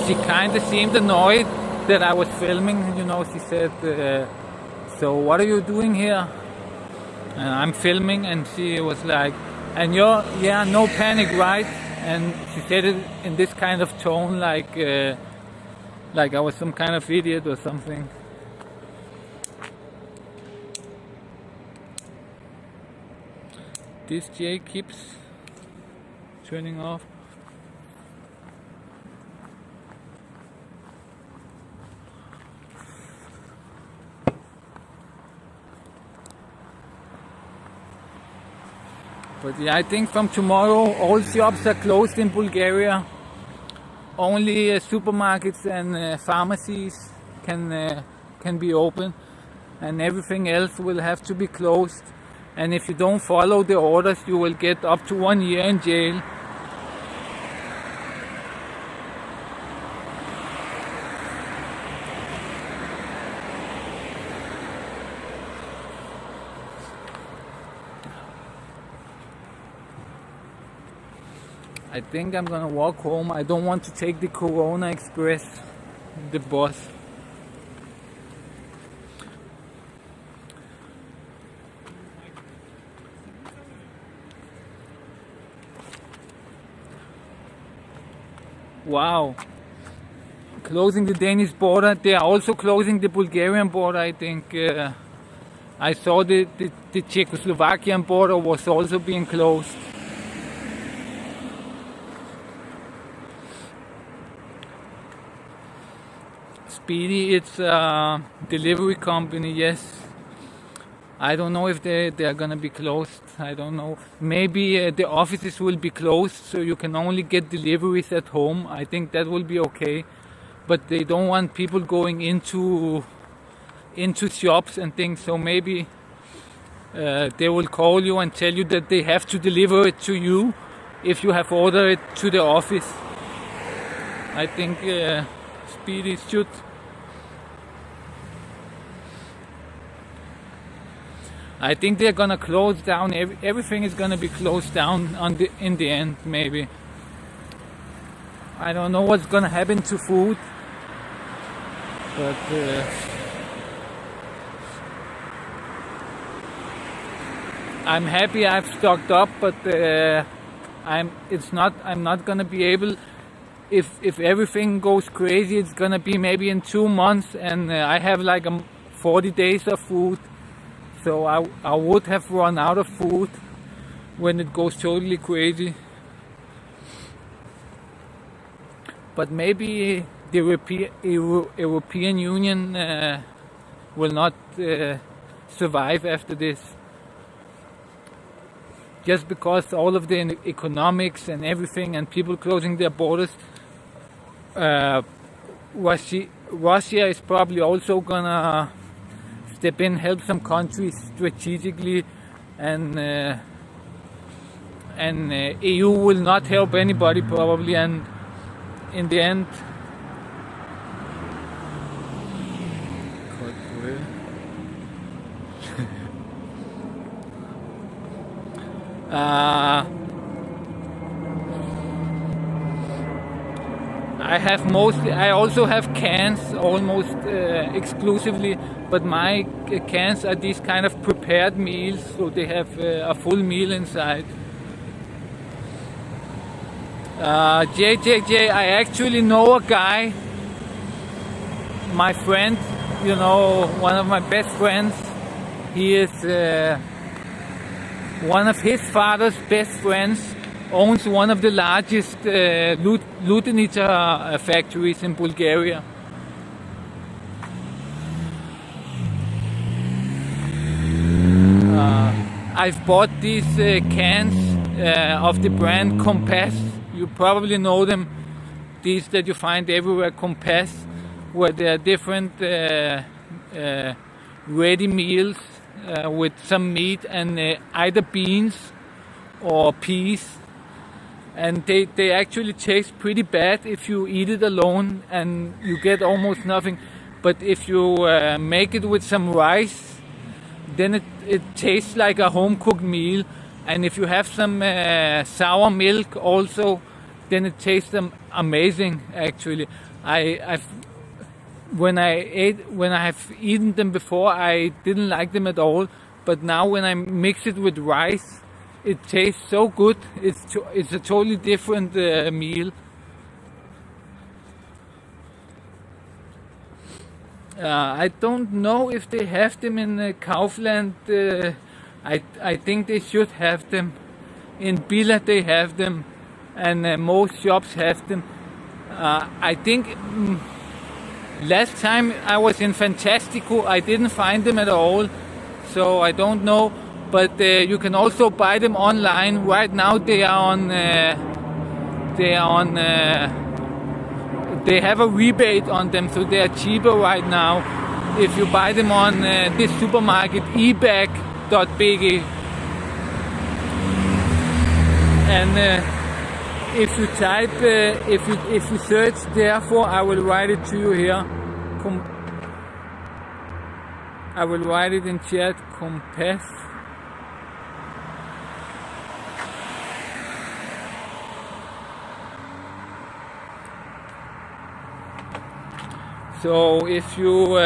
She kind of seemed annoyed that I was filming, you know. She said, so what are you doing here? And I'm filming, and she was like, and yeah, no panic, right? And she said it in this kind of tone, like I was some kind of idiot or something. This J keeps turning off. But yeah, I think from tomorrow all shops are closed in Bulgaria. Only supermarkets and pharmacies can be open, and everything else will have to be closed. And if you don't follow the orders, you will get up to 1 year in jail. I think I'm gonna walk home. I don't want to take the Corona Express, the bus. Wow. Closing the Danish border. They are also closing the Bulgarian border, I think. I saw the Czechoslovakian border was also being closed. Speedy, it's a delivery company, yes. I don't know if they are gonna be closed. I don't know. Maybe the offices will be closed, so you can only get deliveries at home. I think that will be okay. But they don't want people going into shops and things, so maybe they will call you and tell you that they have to deliver it to you if you have ordered it to the office. I think Speedy should. I think they're gonna close down. Everything is gonna be closed down in the end, maybe. I don't know what's gonna happen to food, but I'm happy I've stocked up. But I'm not gonna be able. If everything goes crazy, it's gonna be maybe in 2 months, and I have like 40 days of food. So I would have run out of food when it goes totally crazy. But maybe the European Union will not survive after this. Just because all of the economics and everything and people closing their borders, Russia is probably also gonna step in, help some countries strategically, and EU will not help anybody probably, and in the end I also have cans almost exclusively, but my cans are these kind of prepared meals, so they have a full meal inside. JJJ, I actually know a guy, my friend, you know, one of my best friends. He is one of his father's best friends, owns one of the largest Lutenica factories in Bulgaria. I've bought these cans of the brand Compass. You probably know them. These that you find everywhere, Compass, where there are different ready meals with some meat and either beans or peas. And they actually taste pretty bad if you eat it alone and you get almost nothing. But if you make it with some rice, then it tastes like a home-cooked meal. And if you have some sour milk also, then it tastes amazing. Actually, when I have eaten them before, I didn't like them at all. But now when I mix it with rice, it tastes so good. It's a totally different meal. I don't know if they have them in Kaufland. I think they should have them. In Billa they have them, and most shops have them. I think last time I was in Fantastico, I didn't find them at all, so I don't know. But you can also buy them online. Right now they have a rebate on them, so they are cheaper right now. If you buy them on this supermarket, ebag.bg. And if you type, if you search, therefore, I will write it to you here. I will write it in chat. Compass. So if you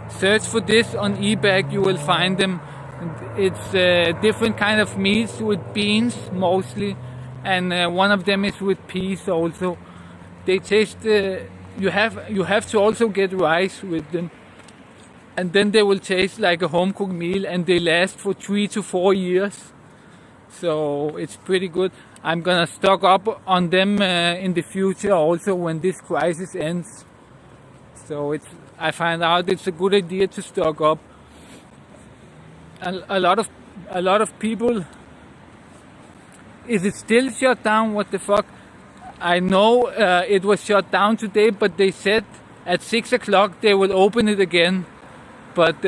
search for this on eBay, you will find them. It's different kind of meats with beans mostly, and one of them is with peas also. They taste. You have to also get rice with them, and then they will taste like a home cooked meal, and they last for 3 to 4 years. So it's pretty good. I'm gonna stock up on them in the future also when this crisis ends. So I find out it's a good idea to stock up. A lot of people. Is it still shut down? What the fuck? I know it was shut down today, but they said at 6 o'clock they will open it again. But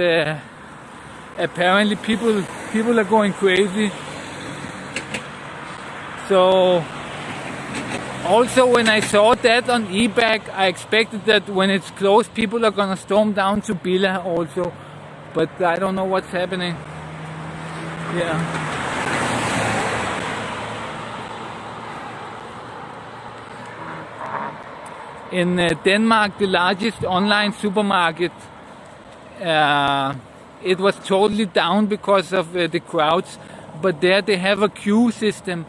apparently people are going crazy. So. Also, when I saw that on eBay, I expected that when it's closed, people are gonna storm down to Billa also. But I don't know what's happening. Yeah. In Denmark, the largest online supermarket, it was totally down because of the crowds. But there they have a queue system.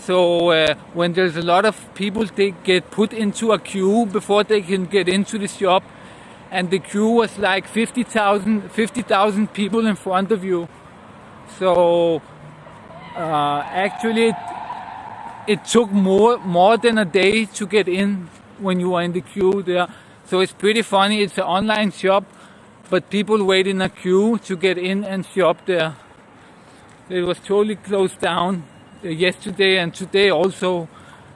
So when there's a lot of people, they get put into a queue before they can get into the shop. And the queue was like 50,000 people in front of you. So actually it took more than a day to get in when you are in the queue there. So it's pretty funny. It's an online shop, but people wait in a queue to get in and shop there. It was totally closed down yesterday and today also.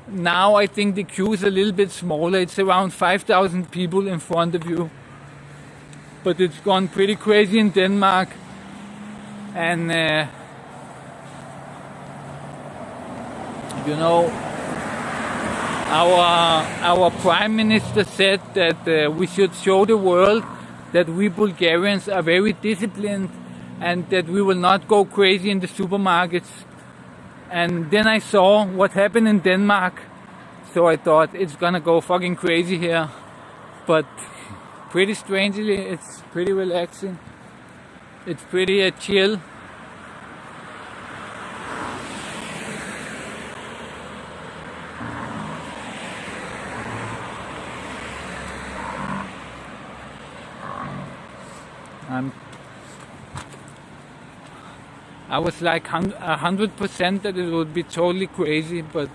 Now I think the queue is a little bit smaller. It's around 5,000 people in front of you. But it's gone pretty crazy in Denmark. And you know, our prime minister said that we should show the world that we Bulgarians are very disciplined and that we will not go crazy in the supermarkets. And then I saw what happened in Denmark, so I thought it's gonna go fucking crazy here. But pretty strangely, it's pretty relaxing. It's pretty chill. I was like 100% that it would be totally crazy, but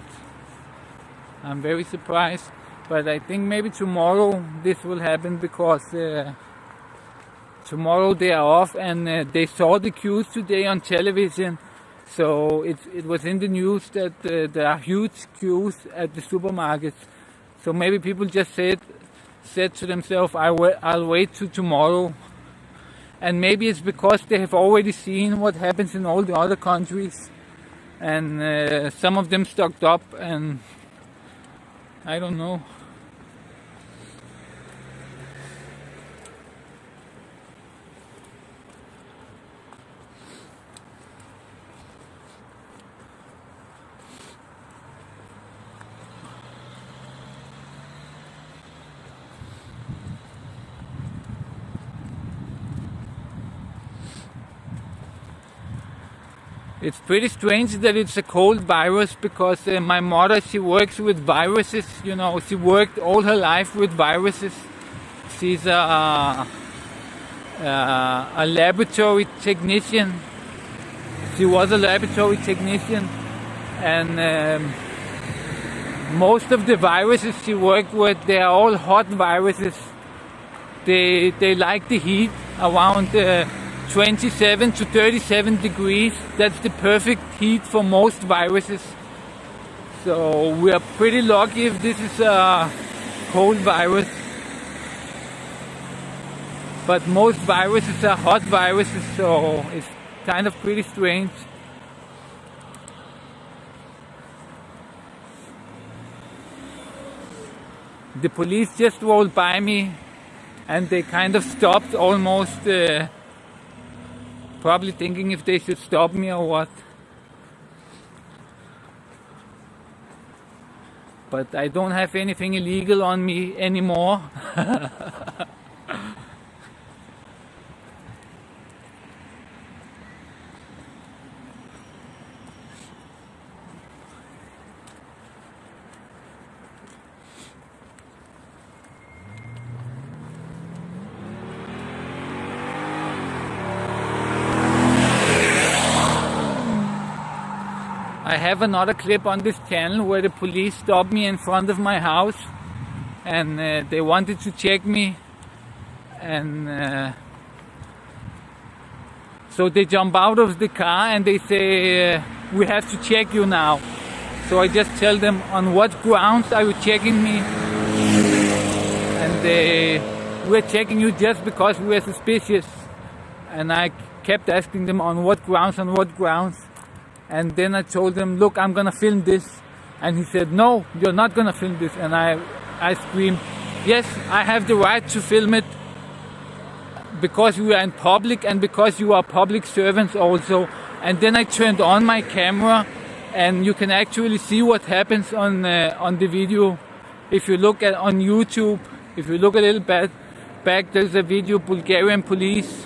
I'm very surprised. But I think maybe tomorrow this will happen because tomorrow they are off, and they saw the queues today on television. So it was in the news that there are huge queues at the supermarkets. So maybe people just said to themselves, I'll wait till tomorrow. And maybe it's because they have already seen what happens in all the other countries, and some of them stocked up, and I don't know. It's pretty strange that it's a cold virus, because my mother, she works with viruses, you know, she worked all her life with viruses. She's a laboratory technician. She was a laboratory technician, and most of the viruses she worked with, they are all hot viruses. They like the heat around 27 to 37 degrees. That's the perfect heat for most viruses. So we are pretty lucky if this is a cold virus. But most viruses are hot viruses, so it's kind of pretty strange. The police just rolled by me, and they kind of stopped almost, probably thinking if they should stop me or what. But I don't have anything illegal on me anymore. I have another clip on this channel where the police stopped me in front of my house, and they wanted to check me, and so they jump out of the car and they say, we have to check you now. So I just tell them, on what grounds are you checking me? And we're checking you just because we are suspicious. And I kept asking them, on what grounds, on what grounds? And then I told him, look, I'm gonna film this. And he said, no, you're not gonna film this. And I screamed, yes, I have the right to film it, because we are in public and because you are public servants also. And then I turned on my camera, and you can actually see what happens on the video. If you look on YouTube, if you look a little bit back, there's a video, Bulgarian police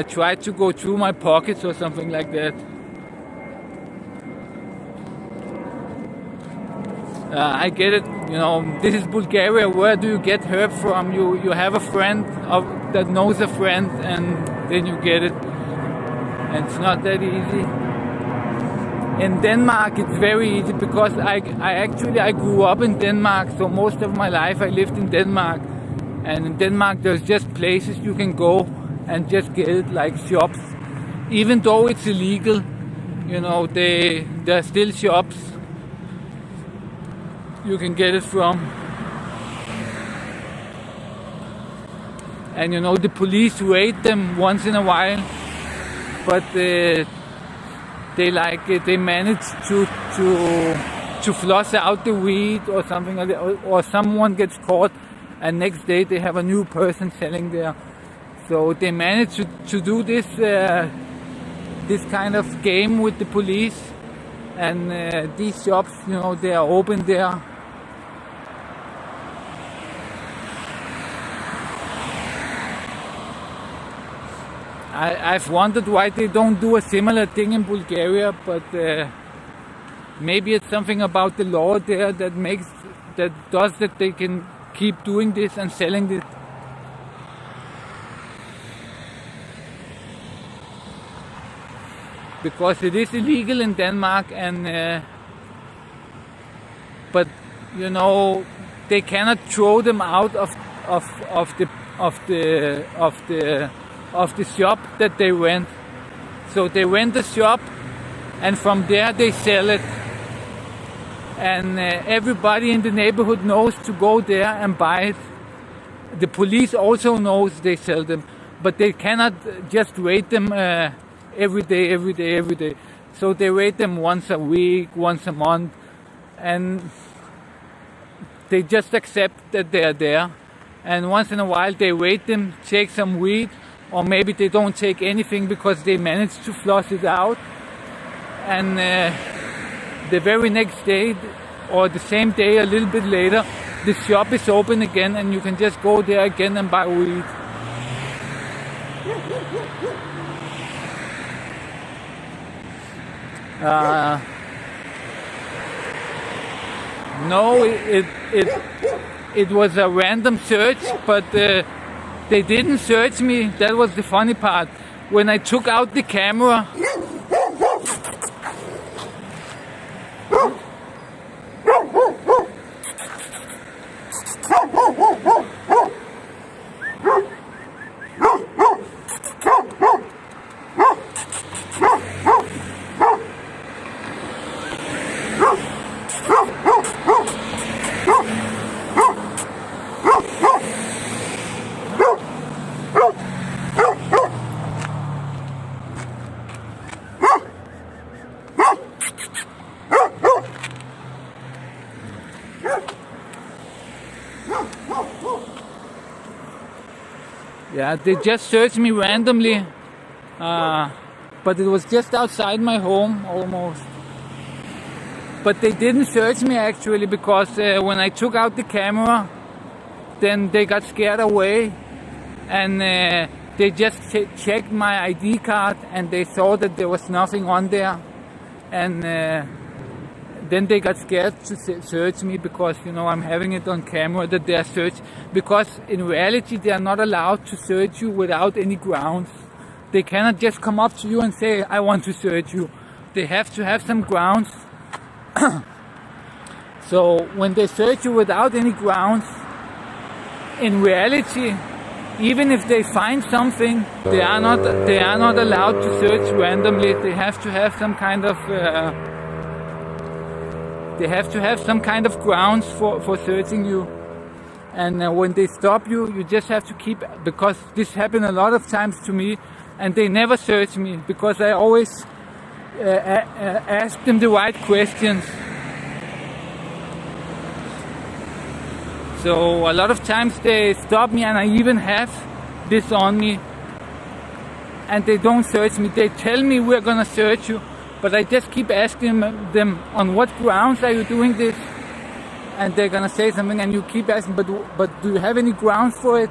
tried to go through my pockets or something like that. I get it, you know, this is Bulgaria. Where do you get help from? You have a friend that knows a friend, and then you get it. And it's not that easy. In Denmark, it's very easy, because I grew up in Denmark, so most of my life I lived in Denmark. And in Denmark, there's just places you can go and just get it, like shops. Even though it's illegal, you know, there are still shops you can get it from. And you know, the police raid them once in a while, but they manage to flush out the weed or something, or someone gets caught, and next day they have a new person selling there. So they manage to do this kind of game with the police, and these shops, you know, they are open there. I've wondered why they don't do a similar thing in Bulgaria, but maybe it's something about the law there that does that they can keep doing this and selling this. because it is illegal in Denmark, and but you know, they cannot throw them out of the shop that they rent. So they rent the shop, and from there they sell it. And everybody in the neighborhood knows to go there and buy it. The police also knows they sell them, but they cannot just raid them every day. So they raid them once a week, once a month, and they just accept that they are there. And once in a while they raid them, take some weed, or maybe they don't take anything because they managed to flush it out. And the very next day, or the same day, a little bit later, the shop is open again, and you can just go there again and buy weed. No, it was a random search, but they didn't search me. That was the funny part. When I took out the camera, yeah, they just searched me randomly, but it was just outside my home almost. But they didn't search me actually, because when I took out the camera, then they got scared away, and they just checked my ID card, and they saw that there was nothing on there, and then they got scared to search me, because you know I'm having it on camera that they are searched. Because in reality they are not allowed to search you without any grounds. They cannot just come up to you and say, I want to search you. They have to have some grounds. So when they search you without any grounds, in reality, even if they find something, they are not allowed to search randomly. They have to have some kind of grounds for searching you. And when they stop you, you just have to keep, because this happened a lot of times to me, and they never search me because I always ask them the right questions. So a lot of times they stop me, and I even have this on me, and they don't search me. They tell me we're gonna search you, but I just keep asking them, on what grounds are you doing this? And they're gonna say something, and you keep asking, but do you have any grounds for it?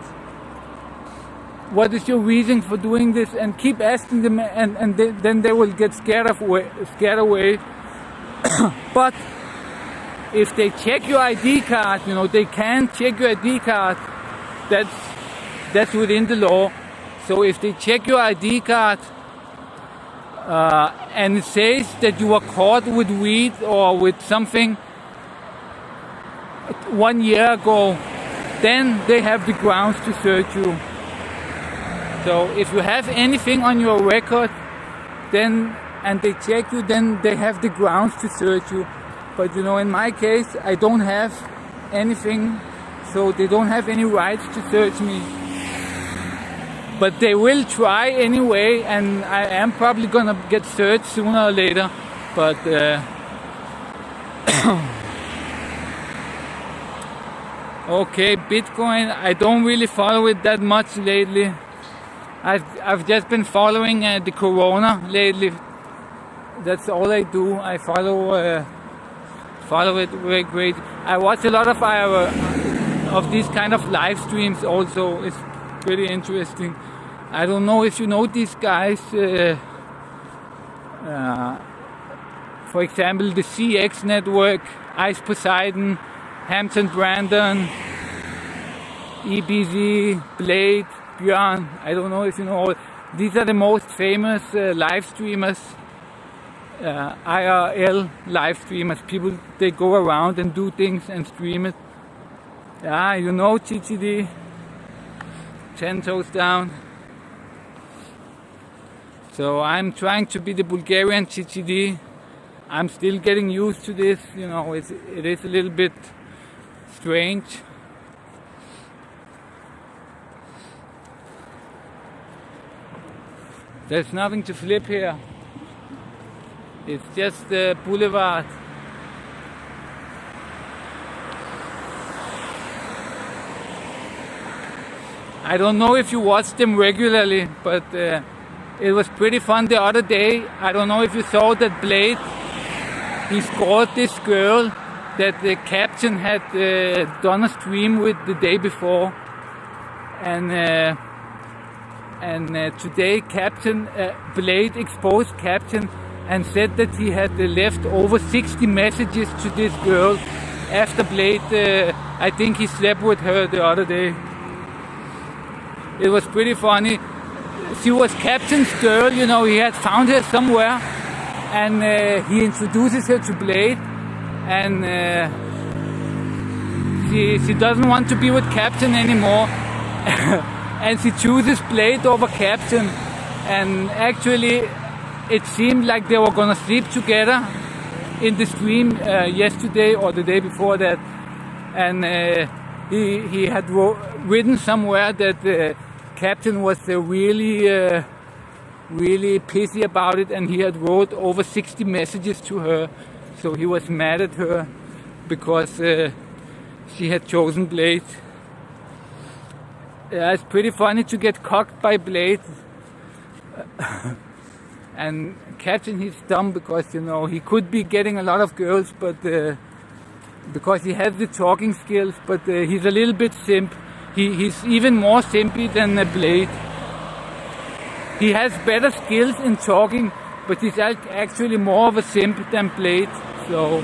What is your reason for doing this? And keep asking them, and then they will get scared away. But if they check your ID card, you know, they can check your ID card. That's within the law. So if they check your ID card, and it says that you were caught with weed or with something 1 year ago, then they have the grounds to search you. So if you have anything on your record, then, and they check you, then they have the grounds to search you. But you know, in my case, I don't have anything, so they don't have any rights to search me. But they will try anyway, and I am probably gonna get searched sooner or later. But okay, Bitcoin, I don't really follow it that much lately. I've just been following the Corona lately. That's all I do. I follow it very great. I watch a lot of these kind of live streams also. It's pretty interesting. I don't know if you know these guys. For example, the CX network, Ice Poseidon, Hampton Brandon, EBZ, Blade, Björn. I don't know if you know. These are the most famous live streamers IRL live streamers. People, they go around and do things and stream it. Yeah, you know, GGD, 10 toes down. So I'm trying to be the Bulgarian GGD. I'm still getting used to this, you know, it is a little bit strange. There's nothing to flip here. It's just the boulevard. I don't know if you watch them regularly, but it was pretty fun the other day. I don't know if you saw that Blade. He scored this girl that the captain had done a stream with the day before, and today Captain Blade exposed Captain and said that he had left over 60 messages to this girl after Blade. I think he slept with her the other day. It was pretty funny. She was Captain's girl, you know, he had found her somewhere, and he introduces her to Blade, and she doesn't want to be with Captain anymore, and she chooses Blade over Captain, and actually it seemed like they were gonna sleep together in the stream yesterday or the day before that, and he had written somewhere that Captain was really pissy about it, and he had wrote over 60 messages to her, so he was mad at her because she had chosen Blade. Yeah, it's pretty funny to get cocked by Blade. And Captain, he's dumb because, you know, he could be getting a lot of girls, but because he has the talking skills, but he's a little bit simp. He's even more simpy than Blade. He has better skills in talking, but he's actually more of a simp than Blade. So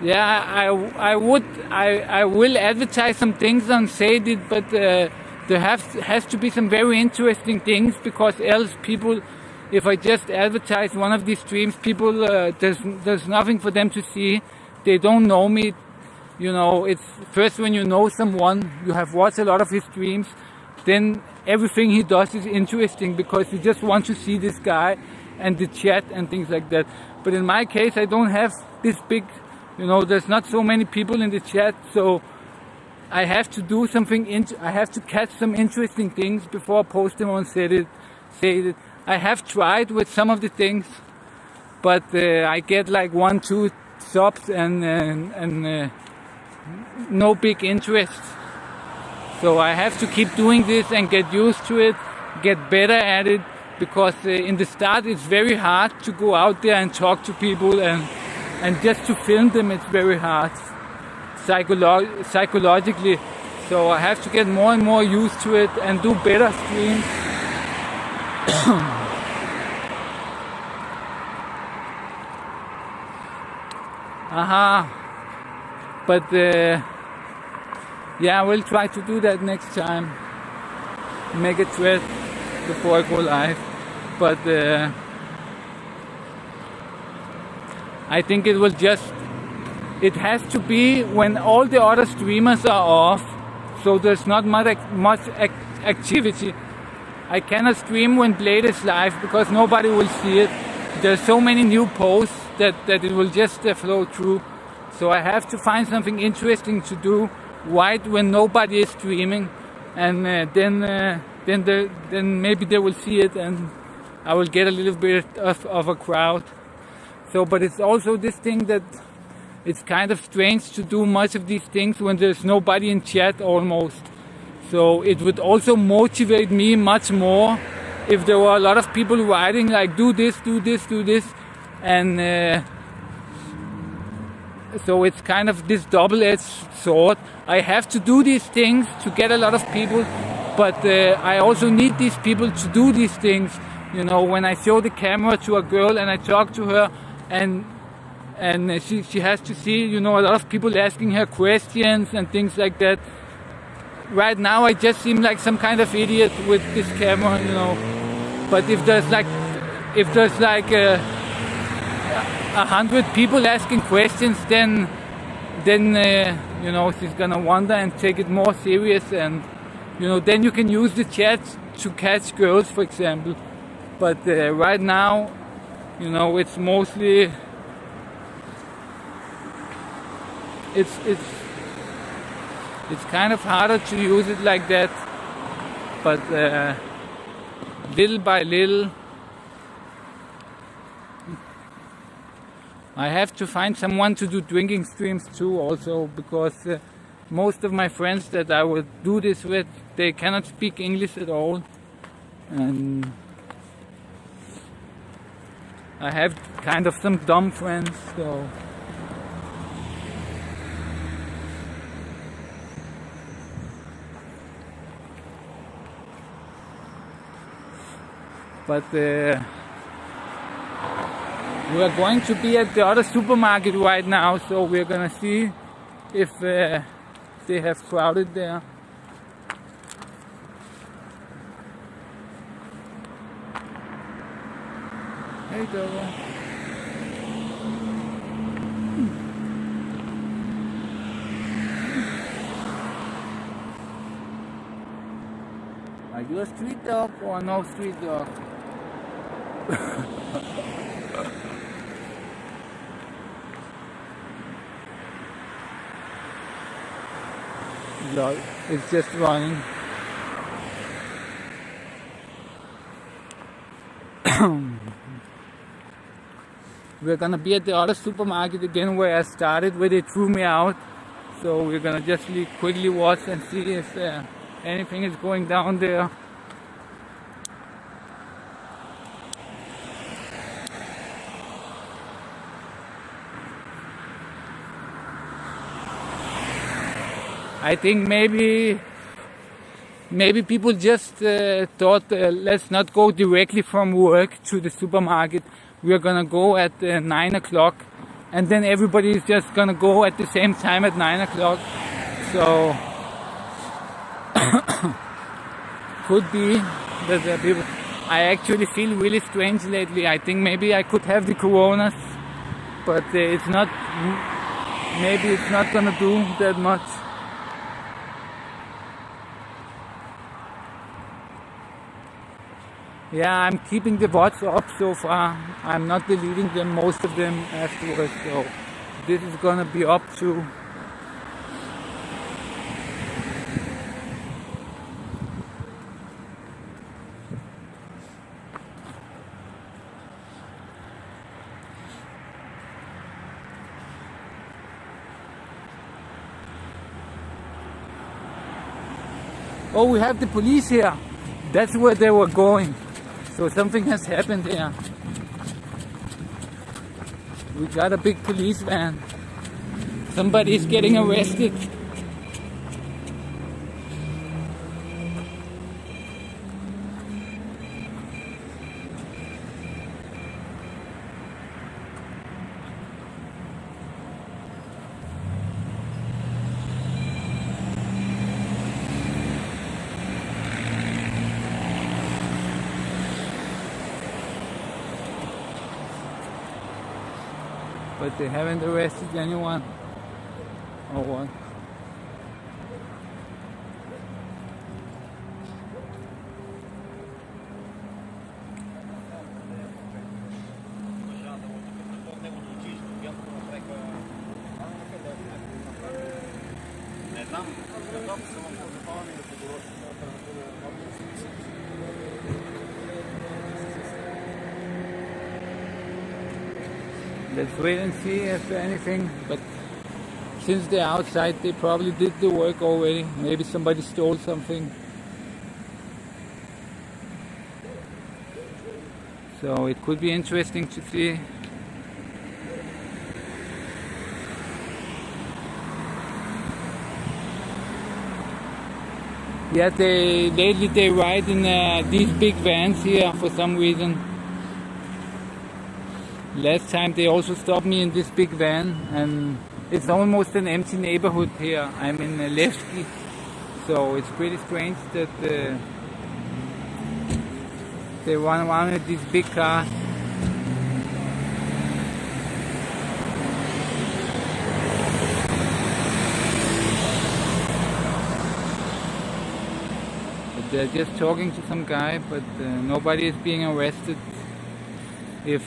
yeah, I will advertise some things on Sadit, but there has to be some very interesting things, because else people, if I just advertise one of these streams, people there's nothing for them to see. They don't know me. You know, it's first when you know someone, you have watched a lot of his streams, then everything he does is interesting because you just want to see this guy and the chat and things like that. But in my case, I don't have this big, you know, there's not so many people in the chat, so I have to do something, I have to catch some interesting things before I post them on Sadit. I have tried with some of the things, but I get like 1-2 subs and no big interest. So I have to keep doing this and get used to it, get better at it, because in the start it's very hard to go out there and talk to people, and just to film them it's very hard psychologically. So I have to get more and more used to it and do better streams. But yeah, I will try to do that next time. Make a thread before I go live. But I think it will just, it has to be when all the other streamers are off, so there's not much activity. I cannot stream when Blade is live because nobody will see it. There's so many new posts that it will just flow through. So I have to find something interesting to do right when nobody is streaming, and then maybe they will see it, and I will get a little bit of a crowd. So, but it's also this thing that it's kind of strange to do much of these things when there's nobody in chat almost. So it would also motivate me much more if there were a lot of people writing like, do this, do this, do this, and so it's kind of this double-edged sword. I have to do these things to get a lot of people, but I also need these people to do these things. You know, when I show the camera to a girl and I talk to her, and she has to see, you know, a lot of people asking her questions and things like that. right now I just seem like some kind of idiot with this camera, you know. But if there's like 100 people asking questions, then you know, she's gonna wonder and take it more serious, and you know, then you can use the chat to catch girls, for example. But right now, you know, it's mostly it's kind of harder to use it like that. But little by little, I have to find someone to do drinking streams too also, because most of my friends that I would do this with, they cannot speak English at all, and I have kind of some dumb friends, so but we are going to be at the other supermarket right now, so we're gonna see if they have crowded there. Hey, Dora. Are you a street dog or no street dog? Lol, it's just running. We're gonna be at the other supermarket again where I started, where they threw me out. So we're gonna just quickly watch and see if anything is going down there. I think maybe people just thought, let's not go directly from work to the supermarket. We are gonna go at 9 o'clock, and then everybody is just gonna go at the same time at 9 o'clock. So could be that people. I actually feel really strange lately. I think maybe I could have the coronas, but it's not. Maybe it's not gonna do that much. Yeah, I'm keeping the bots up so far. I'm not deleting them, most of them afterwards, so this is gonna be up too. Oh, we have the police here. That's where they were going. So something has happened here. We got a big police van. Somebody is getting arrested. But they haven't arrested anyone or what. Let's wait and see if anything, but since they're outside, they probably did the work already. Maybe somebody stole something. So it could be interesting to see. Yeah, lately they ride in these big vans here for some reason. Last time they also stopped me in this big van, and it's almost an empty neighborhood here. I'm in Levski, So it's pretty strange that they run around with these big cars. But they're just talking to some guy, but nobody is being arrested. If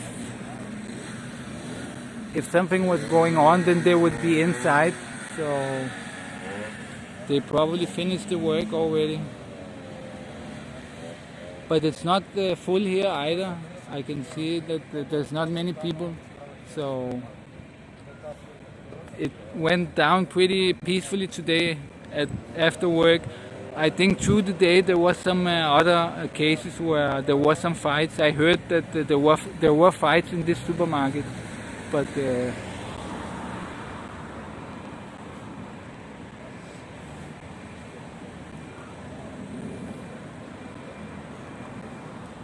something was going on, then they would be inside. So they probably finished the work already. But it's not full here either. I can see that there's not many people. So it went down pretty peacefully today after work. I think through the day there was some other cases where there was some fights. I heard that there were fights in this supermarket. But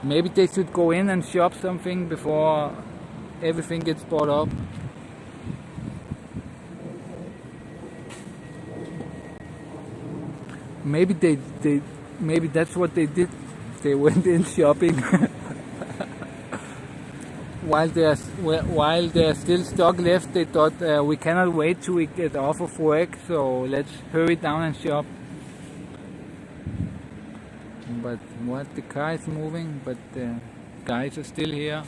maybe they should go in and shop something before everything gets bought up. Maybe maybe that's what they did. They went in shopping. While there's still stock left, they thought we cannot wait till we get off of work, so let's hurry down and shop. But what, the car is moving, but the guys are still here.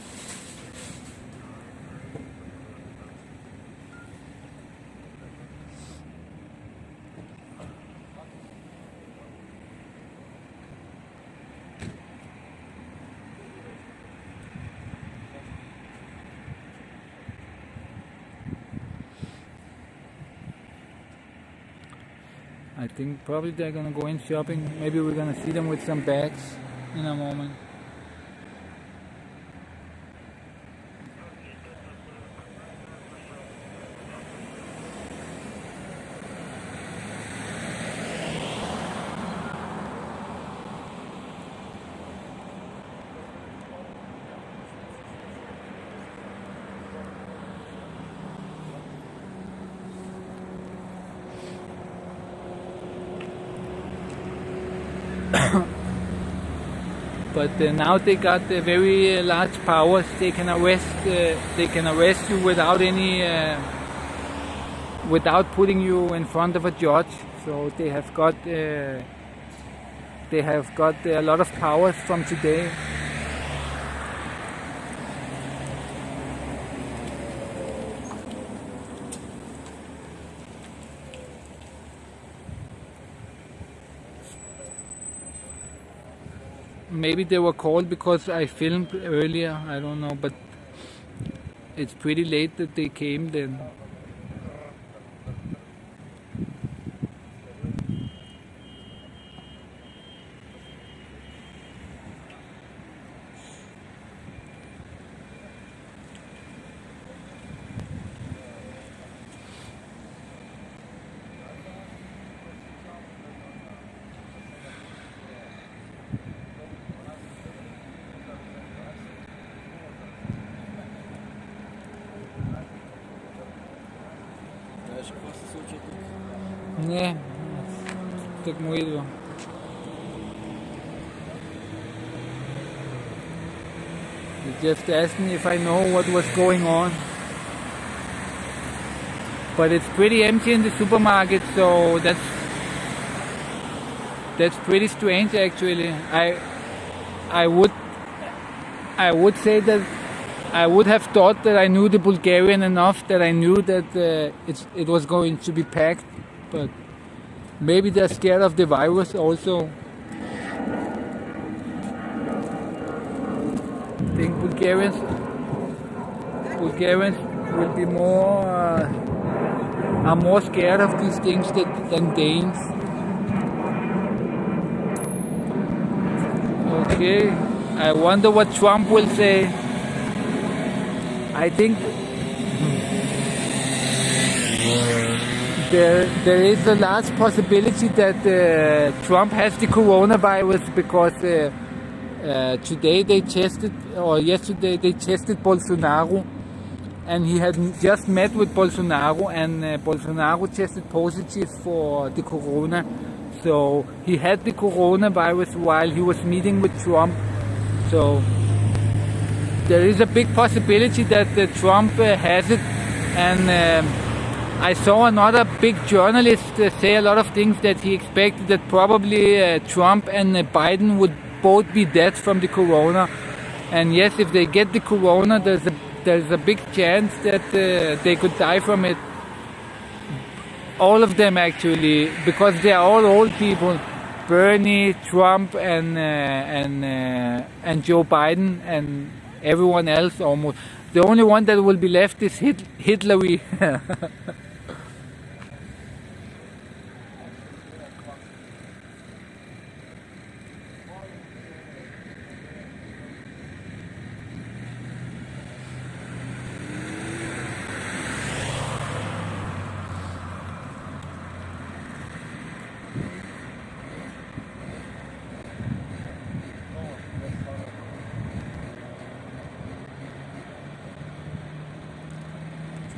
I think probably they're gonna go in shopping. Maybe we're gonna see them with some bags in a moment. But now they got very large powers. They can arrest you without any without putting you in front of a judge. So they have got a lot of powers from today. Maybe they were called because I filmed earlier, I don't know, but it's pretty late that they came then. Не, так му идва. He just asked me if I know what was going on. But it's pretty empty in the supermarket, so that's pretty strange actually. I would say that I would have thought that I knew the Bulgarian enough that I knew that it was going to be packed, but maybe they're scared of the virus also. I think Bulgarians will be are more scared of these things than Danes. Okay, I wonder what Trump will say. I think there is a large possibility that Trump has the coronavirus because today they tested, or yesterday they tested Bolsonaro, and he had just met with Bolsonaro, and Bolsonaro tested positive for the corona. So he had the coronavirus while he was meeting with Trump. So there is a big possibility that Trump has it. And I saw another big journalist say a lot of things that he expected that probably Trump and Biden would both be dead from the corona. And yes, if they get the corona, there's a big chance that they could die from it. All of them actually, because they are all old people. Bernie, Trump, and Joe Biden, and everyone else almost. The only one that will be left is Hillary.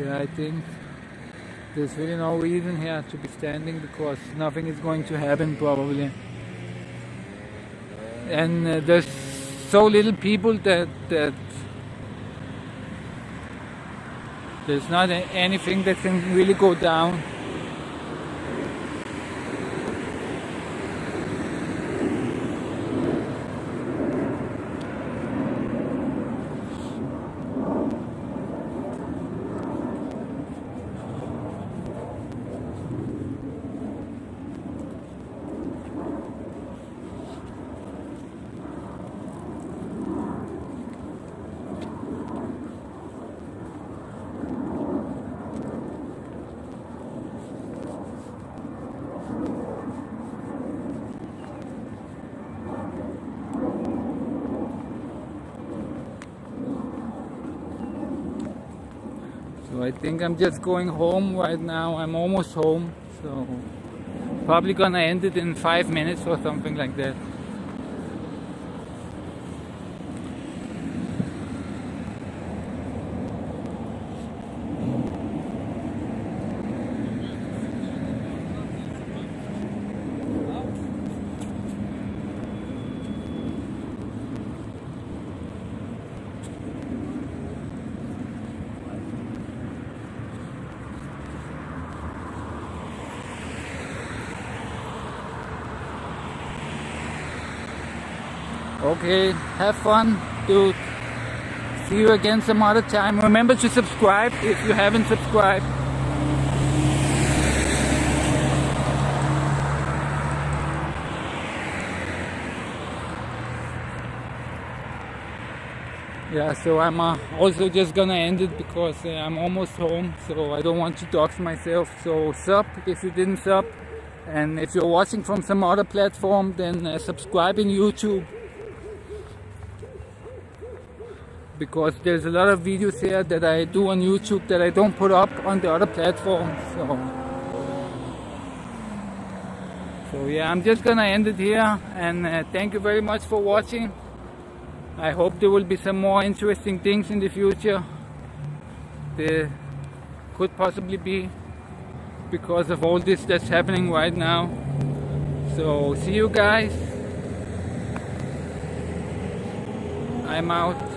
Yeah, I think there's really no reason here to be standing because nothing is going to happen probably. And there's so little people that there's not anything that can really go down. So I think I'm just going home right now. I'm almost home, so probably gonna end it in 5 minutes or something like that. Okay, have fun, dude. See you again some other time. Remember to subscribe if you haven't subscribed. Yeah, so I'm also just gonna end it because I'm almost home, so I don't want to dox myself. So sub if you didn't sub, and if you're watching from some other platform, then subscribe in YouTube. Because there's a lot of videos here that I do on YouTube that I don't put up on the other platforms. So yeah, I'm just gonna end it here, and thank you very much for watching. I hope there will be some more interesting things in the future. There could possibly be, because of all this that's happening right now. So see you guys. I'm out.